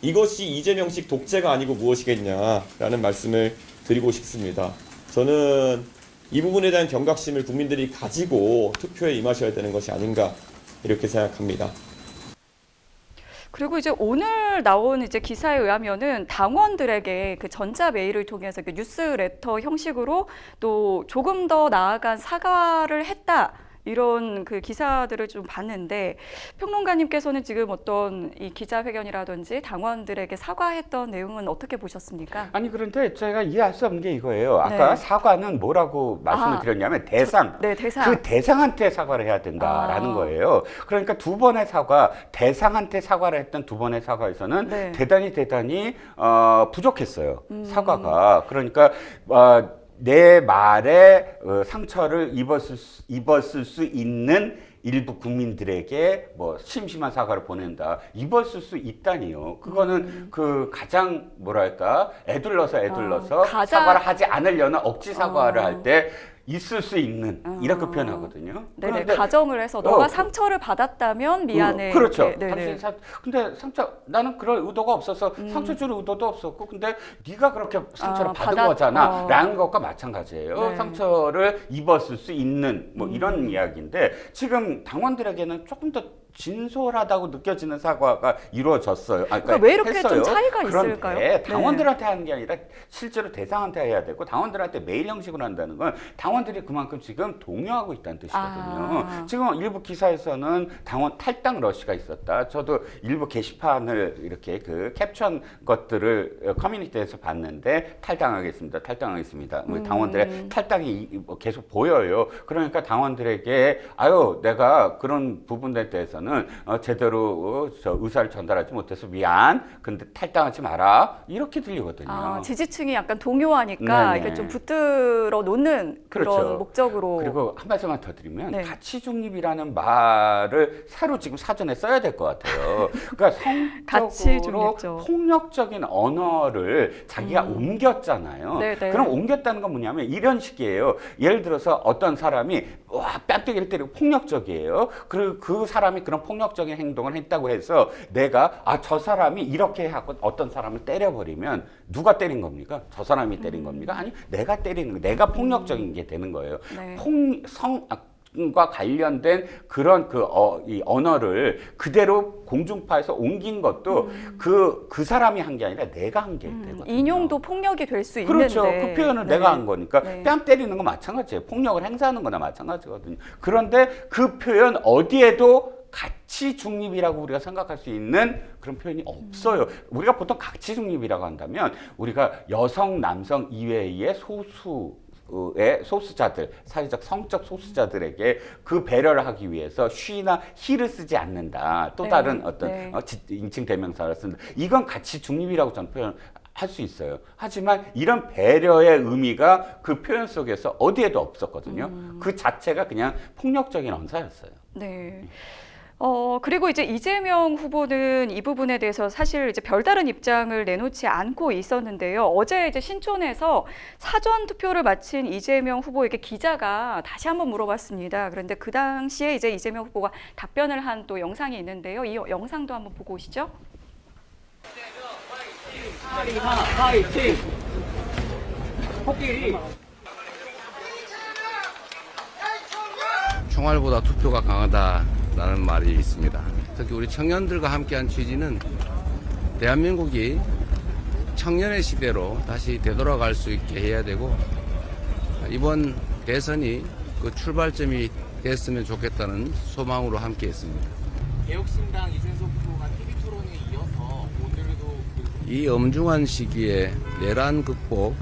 이것이 이재명식 독재가 아니고 무엇이겠냐라는 말씀을 드리고 싶습니다. 저는 이 부분에 대한 경각심을 국민들이 가지고 투표에 임하셔야 되는 것이 아닌가 이렇게 생각합니다. 그리고 이제 오늘 나온 이제 기사에 의하면은 당원들에게 그 전자 메일을 통해서 그 뉴스레터 형식으로 또 조금 더 나아간 사과를 했다. 이런 그 기사들을 좀 봤는데 평론가님께서는 지금 어떤 이 기자회견이라든지 당원들에게 사과했던 내용은 어떻게 보셨습니까? 아니 그런데 제가 이해할 수 없는 게 이거예요. 아까 네. 사과는 뭐라고 말씀을 드렸냐면 대상. 네, 대상. 그 대상한테 사과를 해야 된다라는 아. 거예요. 그러니까 두 번의 사과, 대상한테 사과를 했던 두 번의 사과에서는 네. 대단히 부족했어요. 사과가. 그러니까 내 말에 상처를 입었을 수 있는 일부 국민들에게 뭐 심심한 사과를 보낸다. 입었을 수 있다니요. 그거는 그 가장 뭐랄까 애둘러서 가장- 사과를 하지 않으려는 억지 사과를 할 때 있을 수 있는 이렇게 표현하거든요. 네네, 그런데 가정을 해서 너가 상처를 받았다면 미안해. 그렇죠. 이렇게. 네네. 근데 나는 그럴 의도가 없어서 상처 줄 의도도 없었고, 근데 네가 그렇게 상처를 받은 거잖아. 라는 것과 마찬가지예요. 네. 상처를 입었을 수 있는 뭐 이런 이야기인데 지금 당원들에게는 조금 더 진솔하다고 느껴지는 사과가 이루어졌어요. 그러니까 왜 이렇게 좀 했어요. 차이가 그런데 있을까요? 당원들한테 하는 게 아니라 실제로 대상한테 해야 되고 당원들한테 메일 형식으로 한다는 건 당원들이 그만큼 지금 동요하고 있다는 뜻이거든요. 지금 일부 기사에서는 당원 탈당 러시가 있었다. 저도 일부 게시판을 이렇게 그 캡처한 것들을 커뮤니티에서 봤는데 탈당하겠습니다. 뭐 당원들의 탈당이 계속 보여요. 그러니까 당원들에게 아유 내가 그런 부분에 대해서는 제대로 의사를 전달하지 못해서 미안. 근데 탈당하지 마라. 이렇게 들리거든요. 지지층이 약간 동요하니까 네네. 이게 좀 붙들어 놓는 그런 그렇죠. 목적으로. 그리고 한 말씀만 더 드리면 네. 가치 중립이라는 말을 새로 지금 사전에 써야 될 것 같아요. 그러니까 가치 성적으로 중립적. 폭력적인 언어를 자기가 옮겼잖아요. 네네. 그럼 옮겼다는 건 뭐냐면 이런 식이에요. 예를 들어서 어떤 사람이 와 뺨때기를 때리고 폭력적이에요. 그리고 그 사람이 그런 폭력적인 행동을 했다고 해서 내가 저 사람이 이렇게 하고 어떤 사람을 때려버리면 누가 때린 겁니까? 저 사람이 때린 겁니까? 아니 내가 때리는 거, 내가 폭력적인 게 되는 거예요. 네. 과 관련된 그런 이 언어를 그대로 공중파에서 옮긴 것도 그 사람이 한 게 아니라 내가 한 게 되거든요. 인용도 폭력이 될 수 그렇죠. 있는데. 그 표현을 네. 내가 한 거니까 네. 뺨 때리는 거 마찬가지예요. 폭력을 행사하는 거나 마찬가지거든요. 그런데 그 표현 어디에도 가치 중립이라고 우리가 생각할 수 있는 그런 표현이 없어요. 우리가 보통 가치 중립이라고 한다면 우리가 여성, 남성 이외의 소수자들, 사회적 성적 소수자들에게 그 배려를 하기 위해서 she나 he를 쓰지 않는다. 또 네. 다른 어떤 네. 인칭 대명사를 쓴다. 이건 가치 중립이라고 저는 표현할 수 있어요. 하지만 이런 배려의 의미가 그 표현 속에서 어디에도 없었거든요. 그 자체가 그냥 폭력적인 언사였어요. 네. 그리고 이제 이재명 후보는 이 부분에 대해서 사실 이제 별다른 입장을 내놓지 않고 있었는데요. 어제 이제 신촌에서 사전 투표를 마친 이재명 후보에게 기자가 다시 한번 물어봤습니다. 그런데 그 당시에 이제 이재명 후보가 답변을 한 또 영상이 있는데요. 이 영상도 한번 보고 오시죠. 파이팅! 코끼리! 총알보다 투표가 강하다라는 말이 있습니다. 특히 우리 청년들과 함께한 취지는 대한민국이 청년의 시대로 다시 되돌아갈 수 있게 해야 되고 이번 대선이 그 출발점이 됐으면 좋겠다는 소망으로 함께했습니다. 개혁신당 이준석 후보가 TV토론에 이어서 오늘도 이 엄중한 시기에 내란 극복,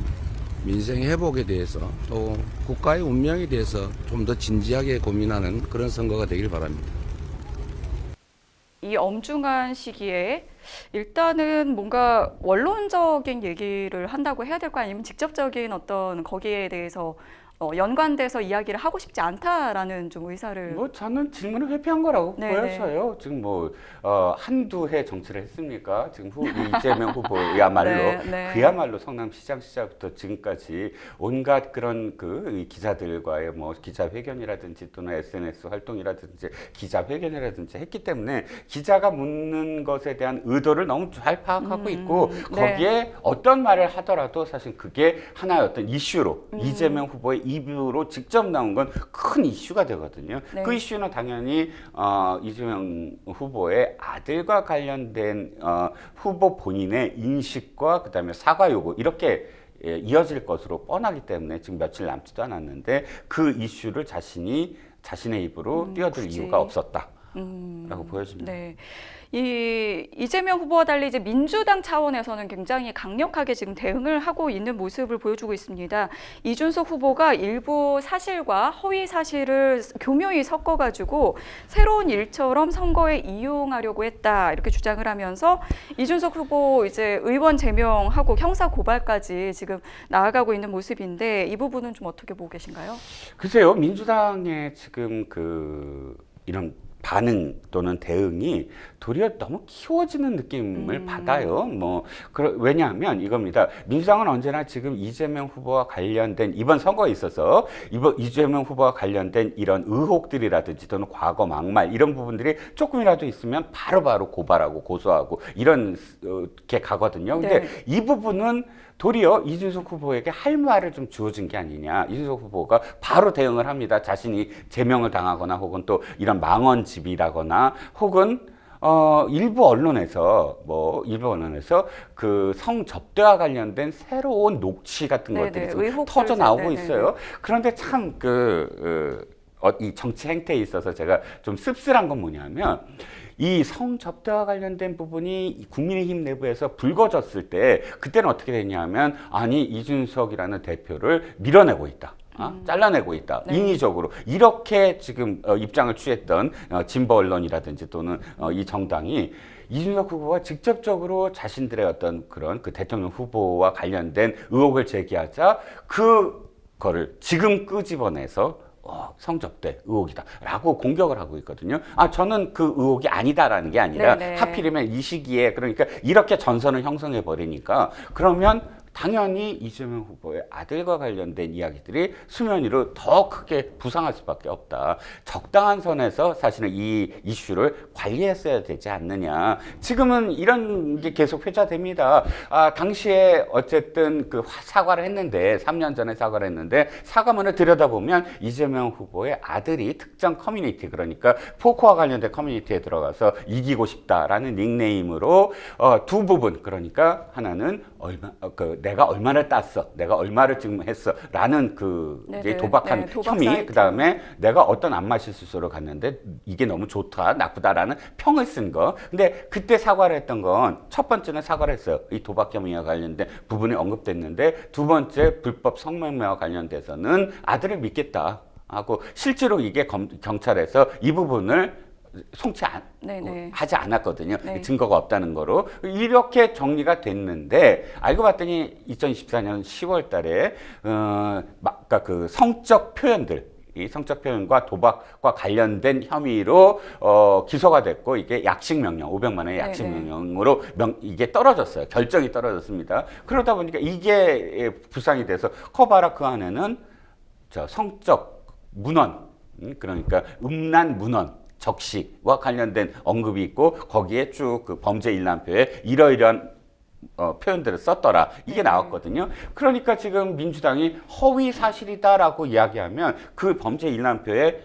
민생 회복에 대해서 또 국가의 운명에 대해서 좀 더 진지하게 고민하는 그런 선거가 되길 바랍니다. 이 엄중한 시기에 일단은 뭔가 원론적인 얘기를 한다고 해야 될까 아니면 직접적인 어떤 거기에 대해서 연관돼서 이야기를 하고 싶지 않다라는 좀 의사를 저는 질문을 회피한 거라고 네네. 보여서요. 지금 한두 해 정치를 했습니까? 지금 이재명 후보야말로 네. 그야말로 성남시장 시절부터 지금까지 온갖 그런 이 기자들과의 기자회견이라든지 또는 SNS 활동이라든지 기자회견이라든지 했기 때문에 기자가 묻는 것에 대한 의도를 너무 잘 파악하고 있고 네. 거기에 어떤 말을 하더라도 사실 그게 하나의 어떤 이슈로 이재명 후보의 입으로 직접 나온 건 큰 이슈가 되거든요. 네. 그 이슈는 당연히 이재명 후보의 아들과 관련된 후보 본인의 인식과 그다음에 사과 요구 이렇게 이어질 것으로 뻔하기 때문에 지금 며칠 남지도 않았는데 그 이슈를 자신의 입으로 띄워줄 굳이. 이유가 없었다라고 보여집니다. 네. 이재명 후보와 달리 이제 민주당 차원에서는 굉장히 강력하게 지금 대응을 하고 있는 모습을 보여주고 있습니다. 이준석 후보가 일부 사실과 허위 사실을 교묘히 섞어가지고 새로운 일처럼 선거에 이용하려고 했다 이렇게 주장을 하면서 이준석 후보 이제 의원 제명하고 형사 고발까지 지금 나아가고 있는 모습인데 이 부분은 좀 어떻게 보고 계신가요? 글쎄요, 민주당의 지금 이런 반응 또는 대응이 도리어 너무 키워지는 느낌을 받아요. 왜냐하면 이겁니다. 민주당은 언제나 지금 이재명 후보와 관련된 이번 선거에 있어서 이재명 후보와 관련된 이런 의혹들이라든지 또는 과거 막말 이런 부분들이 조금이라도 있으면 바로바로 고발하고 고소하고 이렇게 가거든요. 근데 네. 이 부분은 도리어 이준석 후보에게 할 말을 좀 주어진 게 아니냐. 이준석 후보가 바로 대응을 합니다. 자신이 제명을 당하거나 혹은 또 이런 망언집이라거나 혹은 일부 언론에서 그 성접대와 관련된 새로운 녹취 같은 네네, 것들이 좀 의혹들, 터져 나오고 네네네. 있어요. 그런데 참 이 정치 행태에 있어서 제가 좀 씁쓸한 건 뭐냐면 이 성접대와 관련된 부분이 국민의힘 내부에서 불거졌을 때 그때는 어떻게 됐냐면 아니 이준석이라는 대표를 밀어내고 있다. 잘라내고 있다. 네. 인위적으로 이렇게 지금 입장을 취했던 진보 언론이라든지 또는 이 정당이 이준석 후보가 직접적으로 자신들의 어떤 그런 그 대통령 후보와 관련된 의혹을 제기하자 그거를 지금 끄집어내서 성접대 의혹이다라고 공격을 하고 있거든요. 저는 그 의혹이 아니다라는 게 아니라 네네. 하필이면 이 시기에 그러니까 이렇게 전선을 형성해 버리니까 그러면 당연히 이재명 후보의 아들과 관련된 이야기들이 수면 위로 더 크게 부상할 수밖에 없다. 적당한 선에서 사실은 이 이슈를 관리했어야 되지 않느냐. 지금은 이런 게 계속 회자됩니다. 당시에 어쨌든 그 사과를 했는데 3년 전에 사과를 했는데 사과문을 들여다보면 이재명 후보의 아들이 특정 커뮤니티 그러니까 포커와 관련된 커뮤니티에 들어가서 이기고 싶다라는 닉네임으로 두 부분 그러니까 하나는 내가 얼마를 땄어, 내가 얼마를 지금 했어라는 이제 도박한 도박 혐의, 사이트. 그 다음에 내가 어떤 안마실 수소를 갔는데 이게 너무 좋다, 나쁘다라는 평을 쓴 거. 근데 그때 사과를 했던 건 첫 번째는 사과를 했어요. 이 도박 혐의와 관련된 부분이 언급됐는데 두 번째 불법 성매매와 관련돼서는 아들을 믿겠다 하고 실제로 이게 경찰에서 이 부분을 하지 않았거든요. 네. 증거가 없다는 거로. 이렇게 정리가 됐는데 알고 봤더니 2024년 10월 달에 아까 그 성적 표현들 이 성적 표현과 도박과 관련된 혐의로 기소가 됐고 이게 약식 명령 500만 원의 약식 네네. 명령으로 이게 떨어졌어요. 결정이 떨어졌습니다. 그러다 보니까 이게 부상이 돼서 커봐라 그 안에는 성적 문헌 그러니까 음란 문헌 적시와 관련된 언급이 있고 거기에 쭉 그 범죄 일람표에 이러이러한 표현들을 썼더라 이게 나왔거든요. 그러니까 지금 민주당이 허위 사실이다라고 이야기하면 그 범죄 일람표에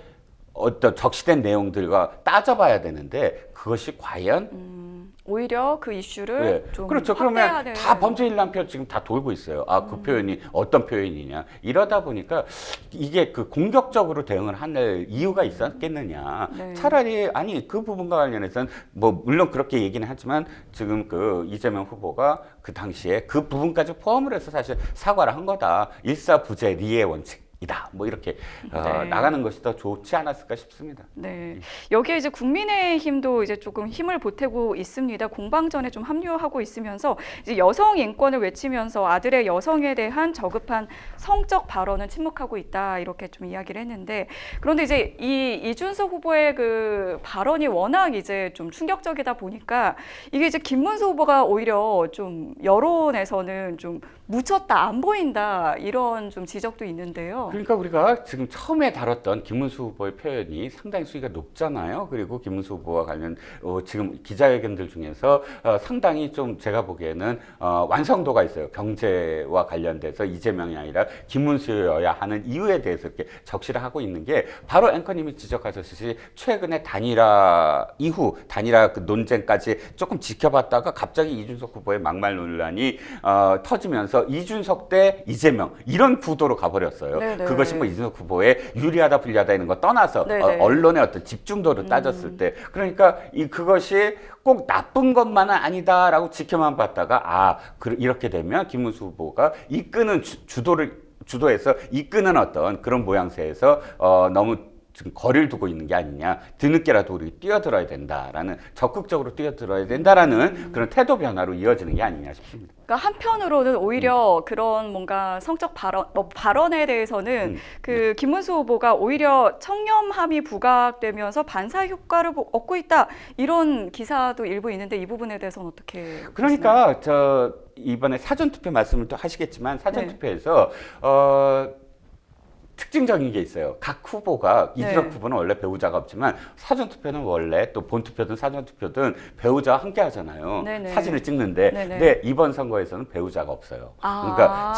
어떤 적시된 내용들과 따져봐야 되는데 그것이 과연 오히려 그 이슈를 네. 좀 그렇죠. 그러면 확대하는. 다 범죄 일람표 지금 다 돌고 있어요. 그 표현이 어떤 표현이냐. 이러다 보니까 이게 그 공격적으로 대응을 할 이유가 있었겠느냐. 네. 차라리 아니 그 부분과 관련해서는 물론 그렇게 얘기는 하지만 지금 그 이재명 후보가 그 당시에 그 부분까지 포함을 해서 사실 사과를 한 거다. 일사부재 리의 원칙. 이다. 이렇게 네. 나가는 것이 더 좋지 않았을까 싶습니다. 네. 여기에 이제 국민의힘도 이제 조금 힘을 보태고 있습니다. 공방전에 좀 합류하고 있으면서 이제 여성 인권을 외치면서 아들의 여성에 대한 저급한 성적 발언은 침묵하고 있다. 이렇게 좀 이야기를 했는데 그런데 이제 이준석 후보의 그 발언이 워낙 이제 좀 충격적이다 보니까 이게 이제 김문수 후보가 오히려 좀 여론에서는 좀 묻혔다 안 보인다 이런 좀 지적도 있는데요. 그러니까 우리가 지금 처음에 다뤘던 김문수 후보의 표현이 상당히 수위가 높잖아요. 그리고 김문수 후보와 관련 지금 기자회견들 중에서 상당히 좀 제가 보기에는 완성도가 있어요. 경제와 관련돼서 이재명이 아니라 김문수여야 하는 이유에 대해서 이렇게 적시를 하고 있는 게 바로 앵커님이 지적하셨듯이 최근에 단일화 이후 단일화 그 논쟁까지 조금 지켜봤다가 갑자기 이준석 후보의 막말 논란이 터지면서 이준석 대 이재명 이런 구도로 가버렸어요. 네네. 그것이 뭐 이준석 후보의 유리하다 불리하다 이런 거 떠나서 네네. 언론의 어떤 집중도를 따졌을 때 그러니까 그것이 꼭 나쁜 것만은 아니다라고 지켜만 봤다가 이렇게 되면 김문수 후보가 이끄는 주도해서 이끄는 어떤 그런 모양새에서 너무 지금 거리를 두고 있는 게 아니냐, 뒤늦게라도 우리 뛰어들어야 된다라는, 적극적으로 뛰어들어야 된다라는 그런 태도 변화로 이어지는 게 아니냐 싶습니다. 그러니까 한편으로는 오히려 그런 뭔가 성적 발언에 대해서는 그 김문수 후보가 오히려 청렴함이 부각되면서 반사 효과를 얻고 있다 이런 기사도 일부 있는데 이 부분에 대해서는 어떻게 그러니까 이번에 사전투표 말씀을 또 하시겠지만 사전투표에서 특징적인 게 있어요. 각 후보가 이준석 후보는 원래 배우자가 없지만 사전투표는 원래 또 본투표든 사전투표든 배우자와 함께 하잖아요. 네네. 사진을 찍는데 네네. 근데 이번 선거에서는 배우자가 없어요. 그러니까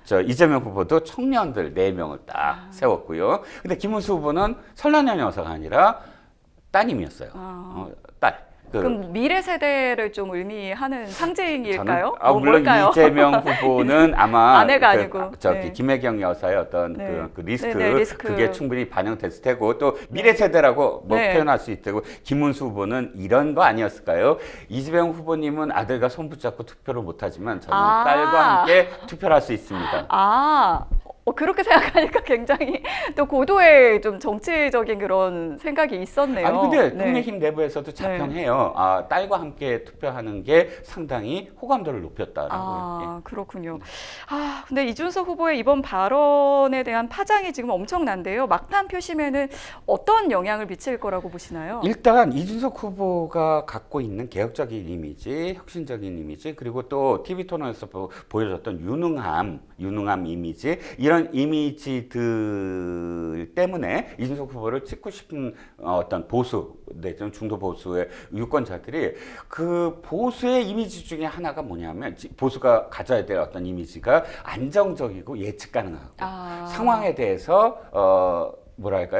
지금 이재명 후보도 청년들 4명을 딱 세웠고요. 근데 김문수 후보는 설란현 여사가 아니라 따님이었어요. 딸. 그럼 미래 세대를 좀 의미하는 상징일까요? 물론 뭘까요? 이재명 후보는 아마 아내가 아니고 김혜경 여사의 어떤 그 리스크, 리스크 그게 충분히 반영됐을 테고 또 미래 세대라고 표현할 수 있고 김문수 후보는 이런 거 아니었을까요? 이재명 후보님은 아들과 손 붙잡고 투표를 못하지만 저는 딸과 함께 투표를 할 수 있습니다. 그렇게 생각하니까 굉장히 또 고도의 좀 정치적인 그런 생각이 있었네요. 아니 근데 국민의힘 내부에서도 자평해요. 딸과 함께 투표하는 게 상당히 호감도를 높였다라고. 그렇군요. 근데 이준석 후보의 이번 발언에 대한 파장이 지금 엄청난데요. 막판 표심에는 어떤 영향을 미칠 거라고 보시나요? 일단 이준석 후보가 갖고 있는 개혁적인 이미지, 혁신적인 이미지, 그리고 또 TV 토론에서 보여줬던 유능함 이미지, 이런 이미지들 때문에 이준석 후보를 찍고 싶은 어떤 보수, 내지는 중도 보수의 유권자들이 그 보수의 이미지 중에 하나가 뭐냐면 보수가 가져야 될 어떤 이미지가 안정적이고 예측 가능하고 상황에 대해서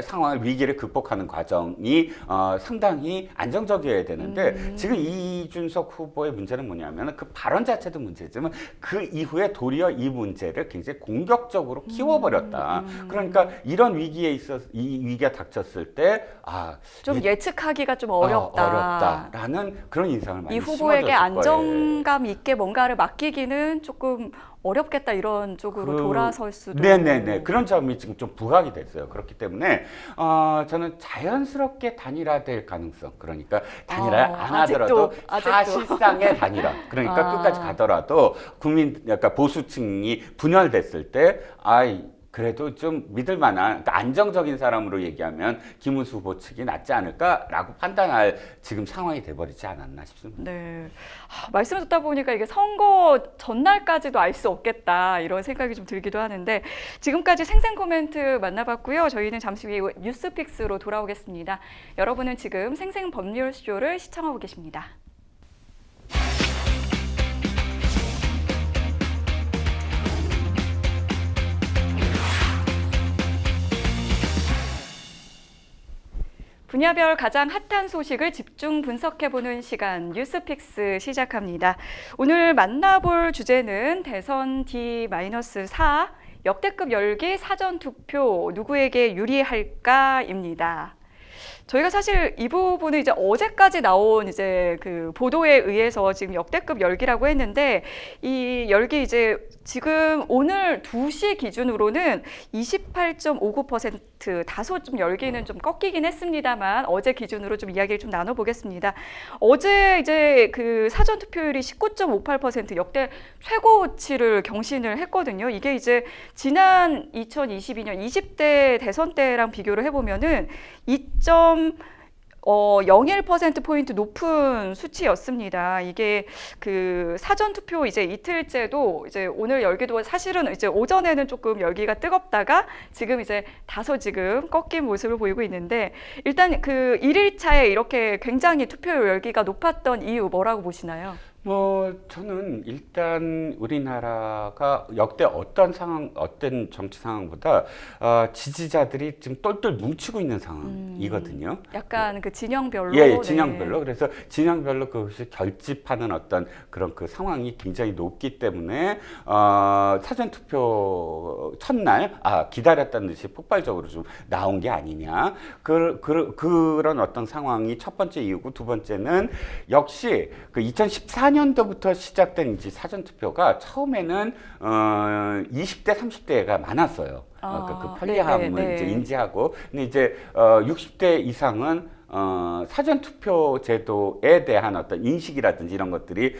상황을 위기를 극복하는 과정이 상당히 안정적이어야 되는데 지금 이준석 후보의 문제는 뭐냐면 그 발언 자체도 문제지만 그 이후에 도리어 이 문제를 굉장히 공격적으로 키워버렸다. 그러니까 이런 위기에 있어서 이 위기가 닥쳤을 때 좀 예측하기가 좀 어렵다라는 그런 인상을 많이 이 후보에게 심어줬을 안정감 있게 뭔가를 맡기기는 조금 어렵겠다 이런 쪽으로 돌아설 수도. 네네네. 그런 점이 지금 좀 부각이 됐어요. 그렇기 때문에 저는 자연스럽게 단일화될 가능성. 그러니까 단일화 안 하더라도 아직도. 사실상의 단일화. 그러니까 끝까지 가더라도 약간 보수층이 분열됐을 때 그래도 좀 믿을 만한 안정적인 사람으로 얘기하면 김문수 후보 측이 낫지 않을까라고 판단할 지금 상황이 돼버리지 않았나 싶습니다. 네. 말씀을 듣다 보니까 이게 선거 전날까지도 알 수 없겠다 이런 생각이 좀 들기도 하는데 지금까지 생생 코멘트 만나봤고요. 저희는 잠시 후에 뉴스픽스로 돌아오겠습니다. 여러분은 지금 생생 법률쇼를 시청하고 계십니다. 분야별 가장 핫한 소식을 집중 분석해보는 시간 뉴스픽스 시작합니다. 오늘 만나볼 주제는 대선 D-4 역대급 열기 사전투표 누구에게 유리할까입니다. 저희가 사실 이 부분은 이제 어제까지 나온 이제 그 보도에 의해서 지금 역대급 열기라고 했는데 이 열기 이제 지금 오늘 2시 기준으로는 28.59% 다소 좀 열기는 좀 꺾이긴 했습니다만 어제 기준으로 좀 이야기를 좀 나눠보겠습니다. 어제 이제 그 사전 투표율이 19.58% 역대 최고치를 경신을 했거든요. 이게 이제 지난 2022년 20대 대선 때랑 비교를 해보면은 0.1%포인트 높은 수치였습니다. 이게 그 사전투표 이제 이틀째도 이제 오늘 열기도 사실은 이제 오전에는 조금 열기가 뜨겁다가 지금 이제 다소 지금 꺾인 모습을 보이고 있는데 일단 그 1일차에 이렇게 굉장히 투표율 열기가 높았던 이유 뭐라고 보시나요? 저는 일단 우리나라가 역대 어떤 상황, 어떤 정치 상황보다 지지자들이 지금 똘똘 뭉치고 있는 상황이거든요. 약간 그 진영별로. 예, 진영별로. 그래서 진영별로 그것이 결집하는 어떤 그런 그 상황이 굉장히 높기 때문에 사전투표 첫날 기다렸다는 듯이 폭발적으로 좀 나온 게 아니냐. 그런 어떤 상황이 첫 번째 이유고, 두 번째는 역시 그 2014년도부터 시작된 이제 사전투표가 처음에는 20대, 30대가 많았어요. 그러니까 그 편리함을 네네. 이제 인지하고, 근데 이제 60대 이상은 사전투표 제도에 대한 어떤 인식이라든지 이런 것들이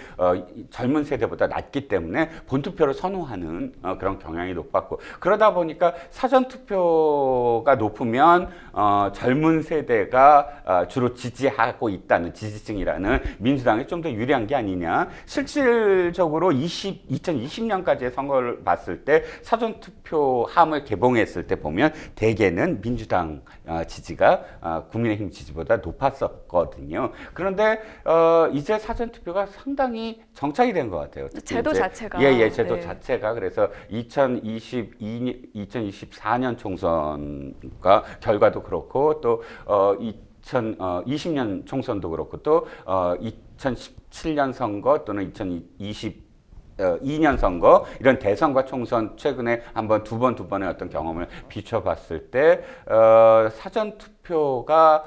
젊은 세대보다 낮기 때문에 본투표를 선호하는 그런 경향이 높았고, 그러다 보니까 사전투표가 높으면 젊은 세대가 주로 지지하고 있다는, 지지층이라는 민주당이 좀 더 유리한 게 아니냐. 실질적으로 2020년까지의 선거를 봤을 때 사전투표함을 개봉했을 때 보면 대개는 민주당 지지가 국민의힘 지지보다 높았었거든요. 그런데 이제 사전투표가 상당히 정착이 된 것 같아요. 제도 자체가. 제도 네. 자체가. 그래서 2024년 총선과 결과도 그렇고, 또 2020년 총선도 그렇고, 또 2017년 선거 또는 2022년 선거, 이런 대선과 총선 최근에 두 번의 어떤 경험을 비춰봤을 때 사전투표가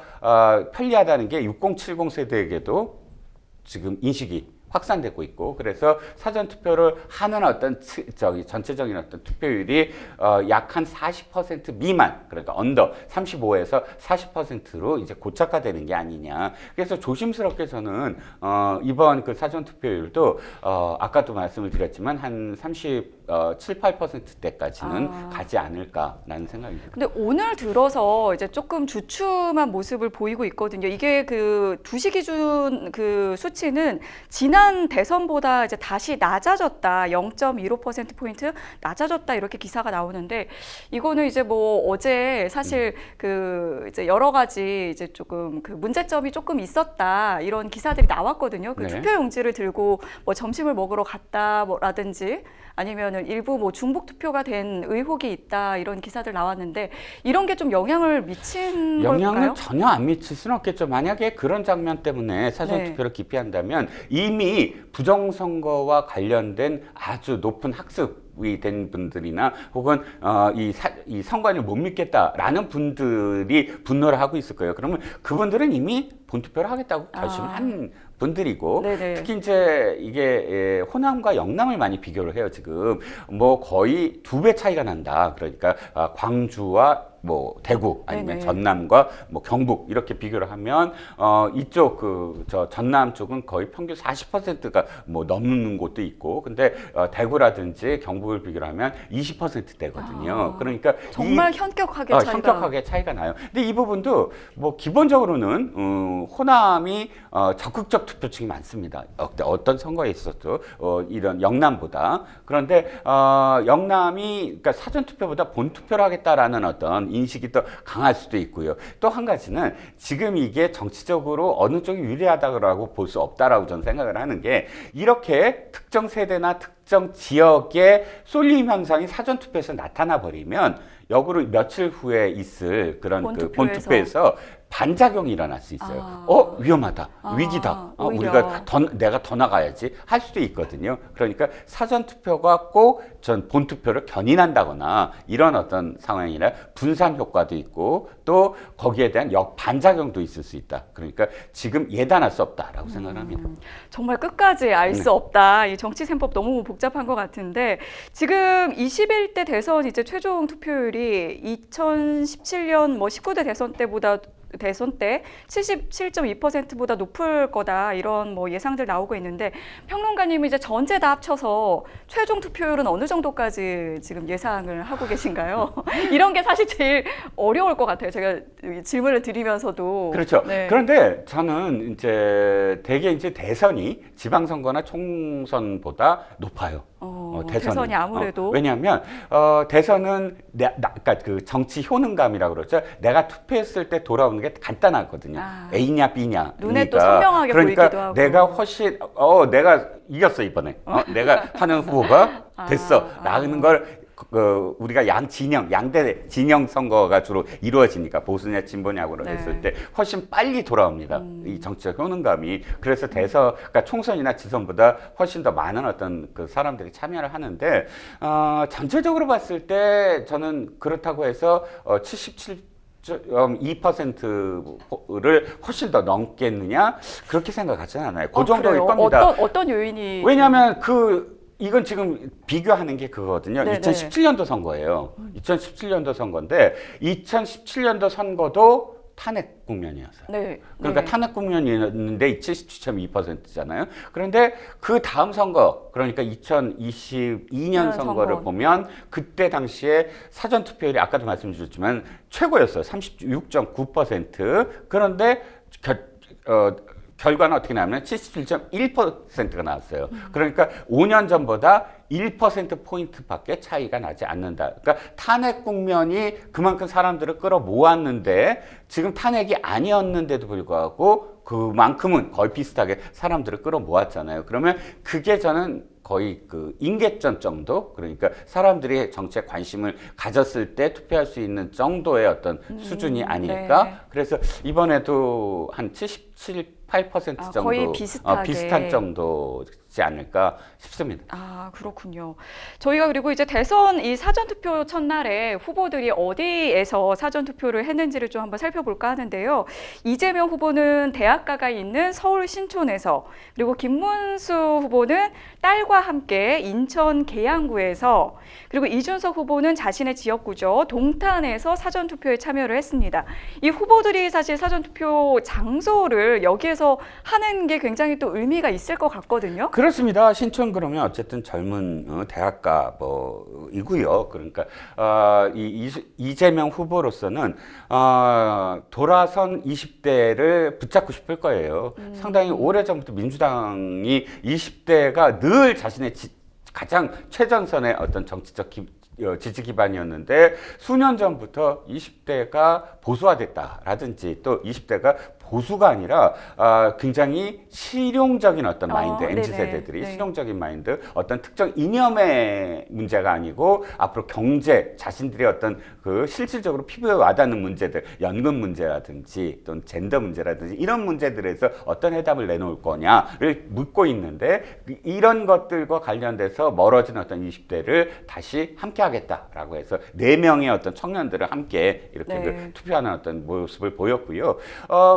편리하다는 게 60, 70 세대에게도 지금 인식이 확산되고 있고, 그래서 사전투표를 하는 어떤 전체적인 어떤 투표율이 약 한 40% 미만, 그러니까 언더 35에서 40%로 이제 고착화되는 게 아니냐. 그래서 조심스럽게 저는 이번 그 사전투표율도 아까도 말씀을 드렸지만 한 37, 8%대까지는 가지 않을까라는 생각이 듭니다. 근데 오늘 들어서 이제 조금 주춤한 모습을 보이고 있거든요. 이게 그 2시 기준 그 수치는 지난 대선보다 이제 다시 낮아졌다. 0.15%포인트 낮아졌다. 이렇게 기사가 나오는데, 이거는 이제 뭐 어제 사실 그 이제 여러 가지 이제 조금 그 문제점이 조금 있었다. 이런 기사들이 나왔거든요. 그 네. 투표용지를 들고 뭐 점심을 먹으러 갔다 라든지 아니면은 일부 뭐 중복 투표가 된 의혹이 있다, 이런 기사들 나왔는데, 이런 게 좀 영향을 미친 영향은 걸까요? 전혀 안 미칠 수는 없겠죠. 만약에 그런 장면 때문에 사전투표를 기피한다면 이미 부정선거와 관련된 아주 높은 학습이 된 분들이나 혹은 이 선관위를 못 믿겠다라는 분들이 분노를 하고 있을 거예요. 그러면 그분들은 이미 본투표를 하겠다고 결심한 분들이고, 네네. 특히 이제 이게 호남과 영남을 많이 비교를 해요. 지금 뭐 거의 2배 차이가 난다. 그러니까 광주와 뭐 대구, 아니면 네네. 전남과 뭐 경북 이렇게 비교를 하면 이쪽 전남 쪽은 거의 평균 40%가 뭐 넘는 곳도 있고, 근데 대구라든지 경북을 비교를 하면 20%대거든요. 그러니까 정말 현격하게 현격하게 차이가 나요. 근데 이 부분도 뭐 기본적으로는 호남이 적극적 투표층이 많습니다. 어떤 선거에 있어도 이런 영남보다. 그런데 영남이 그러니까 사전 투표보다 본 투표를 하겠다라는 어떤 인식이 더 강할 수도 있고요. 또 한 가지는 지금 이게 정치적으로 어느 쪽이 유리하다고 볼 수 없다라고 저는 생각을 하는 게, 이렇게 특정 세대나 특정 지역의 쏠림 현상이 사전 투표에서 나타나 버리면 역으로 며칠 후에 있을 그런 본투표에서 반작용이 일어날 수 있어요. 위험하다, 위기다, 우리가 내가 더 나가야지 할 수도 있거든요. 그러니까 사전 투표가 꼭 전 본투표를 견인한다거나 이런 어떤 상황이나 분산 효과도 있고, 또 거기에 대한 반작용도 있을 수 있다. 그러니까 지금 예단할 수 없다라고 생각합니다. 정말 끝까지 알 수 없다. 이 정치 셈법 너무 복잡한 것 같은데, 지금 21대 대선 이제 최종 투표율이 2017년 뭐 19대 대선 때보다 대선 때 77.2%보다 높을 거다 이런 뭐 예상들 나오고 있는데 평론가님은 이제 전체 다 합쳐서 최종 투표율은 어느 정도까지 지금 예상을 하고 계신가요? 이런 게 사실 제일 어려울 것 같아요. 제가 질문을 드리면서도 그렇죠. 네. 그런데 저는 이제 대개 이제 대선이 지방선거나 총선보다 높아요. 대선이 아무래도 왜냐하면 대선은 그러니까 그 정치 효능감이라고 그러죠. 내가 투표했을 때 돌아오는 게 간단하거든요. A냐 B냐. 눈에 또 선명하게 그러니까 보이기도 하고. 내가 훨씬 내가 이겼어 이번에. 내가 하는 후보가 됐어라는 걸 우리가 양대 진영 선거가 주로 이루어지니까 보수냐 진보냐고 네. 했을 때 훨씬 빨리 돌아옵니다. 이 정치적 효능감이. 그래서 그러니까 총선이나 지선보다 훨씬 더 많은 어떤 그 사람들이 참여를 하는데 전체적으로 봤을 때 저는 그렇다고 해서 2%를 훨씬 더 넘겠느냐 그렇게 생각하지는 않아요. 그 정도일 그래요? 겁니다. 어떤 요인이 왜냐하면 이건 지금 비교하는 게 그거거든요. 네네. 2017년도 선거예요. 2017년도 선거인데 2017년도 선거도 탄핵 국면이었어요. 네. 그러니까 네. 탄핵 국면이었는데 77.2%잖아요. 그런데 그 다음 선거, 그러니까 2022년 선거를 선거. 보면 그때 당시에 사전 투표율이 아까도 말씀드렸지만 최고였어요. 36.9%. 그런데 결과는 어떻게 나오냐면 77.1%가 나왔어요. 그러니까 5년 전보다 1%포인트밖에 차이가 나지 않는다. 그러니까 탄핵 국면이 그만큼 사람들을 끌어모았는데 지금 탄핵이 아니었는데도 불구하고 그만큼은 거의 비슷하게 사람들을 끌어모았잖아요. 그러면 그게 저는 거의 그 임계점 정도, 그러니까 사람들이 정치에 관심을 가졌을 때 투표할 수 있는 정도의 어떤 수준이 아닐까. 네. 그래서 이번에도 한 77, 8% 정도 거의 비슷하게. 비슷한 정도지 않을까 싶습니다. 그렇군요. 저희가 그리고 이제 대선 이 사전투표 첫날에 후보들이 어디에서 사전투표를 했는지를 좀 한번 살펴볼까 하는데요. 이재명 후보는 대학가가 있는 서울 신촌에서, 그리고 김문수 후보는 딸과 함께 인천 계양구에서, 그리고 이준석 후보는 자신의 지역구죠, 동탄에서 사전투표에 참여를 했습니다. 이 후보들이 사실 사전투표 장소를 여기에서 하는 게 굉장히 또 의미가 있을 것 같거든요. 그렇습니다. 신촌 그러면 어쨌든 젊은 대학가 이고요. 그러니까 이재명 후보로서는 돌아선 20대를 붙잡고 싶을 거예요. 상당히 오래전부터 민주당이 20대가 늘 자신의 가장 최전선의 어떤 정치적 지지 기반이었는데 수년 전부터 20대가 보수화됐다라든지 또 20대가 보수가 아니라 굉장히 실용적인 어떤 마인드, MZ세대들이 네네. 실용적인 마인드, 어떤 특정 이념의 문제가 아니고 앞으로 경제, 자신들의 어떤 그 실질적으로 피부에 와닿는 문제들, 연금 문제라든지 또는 젠더 문제라든지 이런 문제들에서 어떤 해답을 내놓을 거냐를 묻고 있는데 이런 것들과 관련돼서 멀어진 어떤 20대를 다시 함께 하겠다라고 해서 4명의 어떤 청년들을 함께 이렇게 네. 투표하는 어떤 모습을 보였고요.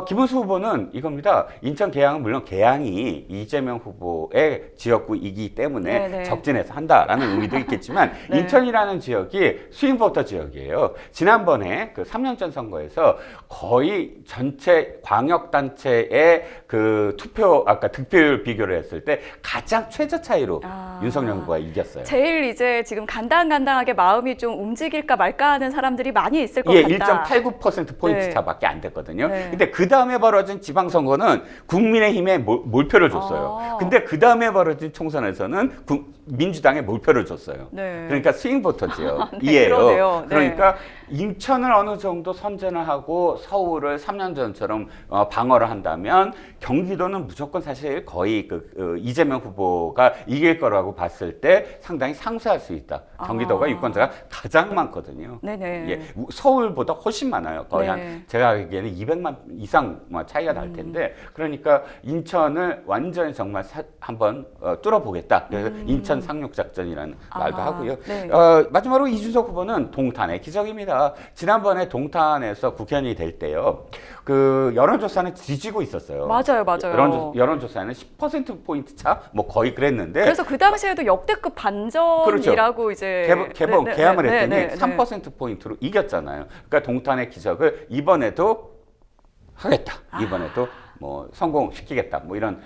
김문수 후보는 이겁니다. 인천 계양은 물론 계양이 이재명 후보의 지역구이기 때문에 네네. 적진해서 한다라는 의미도 있겠지만 네. 인천이라는 지역이 스윙보터 지역이에요. 지난번에 그 3년 전 선거에서 거의 전체 광역단체의 그 득표율 비교를 했을 때 가장 최저 차이로 윤석열 후보가 이겼어요. 제일 이제 지금 간당간당하게 마음이 좀 움직일까 말까 하는 사람들이 많이 있을 것 같다. 1.89% 포인트 네. 차밖에 안 됐거든요. 네. 근데 그 다음에 벌어진 지방선거는 국민의힘에 몰표를 줬어요. 근데 그 다음에 벌어진 총선에서는 민주당에 몰표를 줬어요. 네. 그러니까 스윙보터지요. 네, 이에요. 그러네요. 네. 그러니까 인천을 어느 정도 선전을 하고 서울을 3년 전처럼 방어를 한다면 경기도는 무조건 사실 거의 이재명 후보가 이길 거라고 봤을 때 상당히 상쇄할 수 있다. 경기도가 유권자가 가장 많거든요. 네네. 예, 서울보다 훨씬 많아요. 거의 네. 한 제가 알기에는 200만 이상 차이가 날 텐데 그러니까 인천을 완전히 정말 한번 뚫어보겠다. 그래서 인천 상륙작전이라는 말도 하고요. 네. 마지막으로 이준석 후보는 동탄의 기적입니다. 지난번에 동탄에서 국회의원이 될 때요. 그 여론조사는 뒤지고 있었어요. 맞아요. 여론조사는 10%포인트 차? 뭐 거의 그랬는데. 그래서 그 당시에도 역대급 반전이라고 그렇죠. 이제 개함을 했더니 네. 3%포인트로 이겼잖아요. 그러니까 동탄의 기적을 이번에도 하겠다. 이번에도 뭐 성공시키겠다. 뭐 이런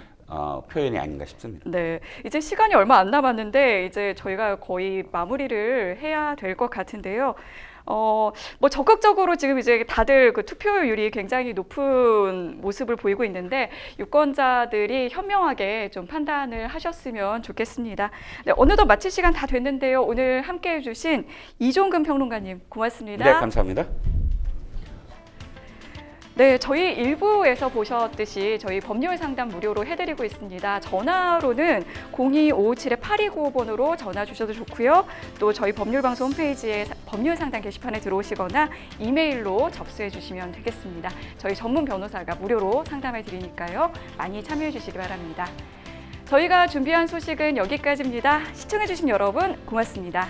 표현이 아닌가 싶습니다. 네, 이제 시간이 얼마 안 남았는데 이제 저희가 거의 마무리를 해야 될 것 같은데요. 뭐 적극적으로 지금 이제 다들 그 투표율이 굉장히 높은 모습을 보이고 있는데 유권자들이 현명하게 좀 판단을 하셨으면 좋겠습니다. 네, 어느덧 마칠 시간 다 됐는데요. 오늘 함께해 주신 이종근 평론가님 고맙습니다. 네, 감사합니다. 네, 저희 1부에서 보셨듯이 저희 법률 상담 무료로 해드리고 있습니다. 전화로는 02557-8295번으로 전화 주셔도 좋고요. 또 저희 법률방송 홈페이지에 법률 상담 게시판에 들어오시거나 이메일로 접수해 주시면 되겠습니다. 저희 전문 변호사가 무료로 상담해 드리니까요. 많이 참여해 주시기 바랍니다. 저희가 준비한 소식은 여기까지입니다. 시청해 주신 여러분 고맙습니다.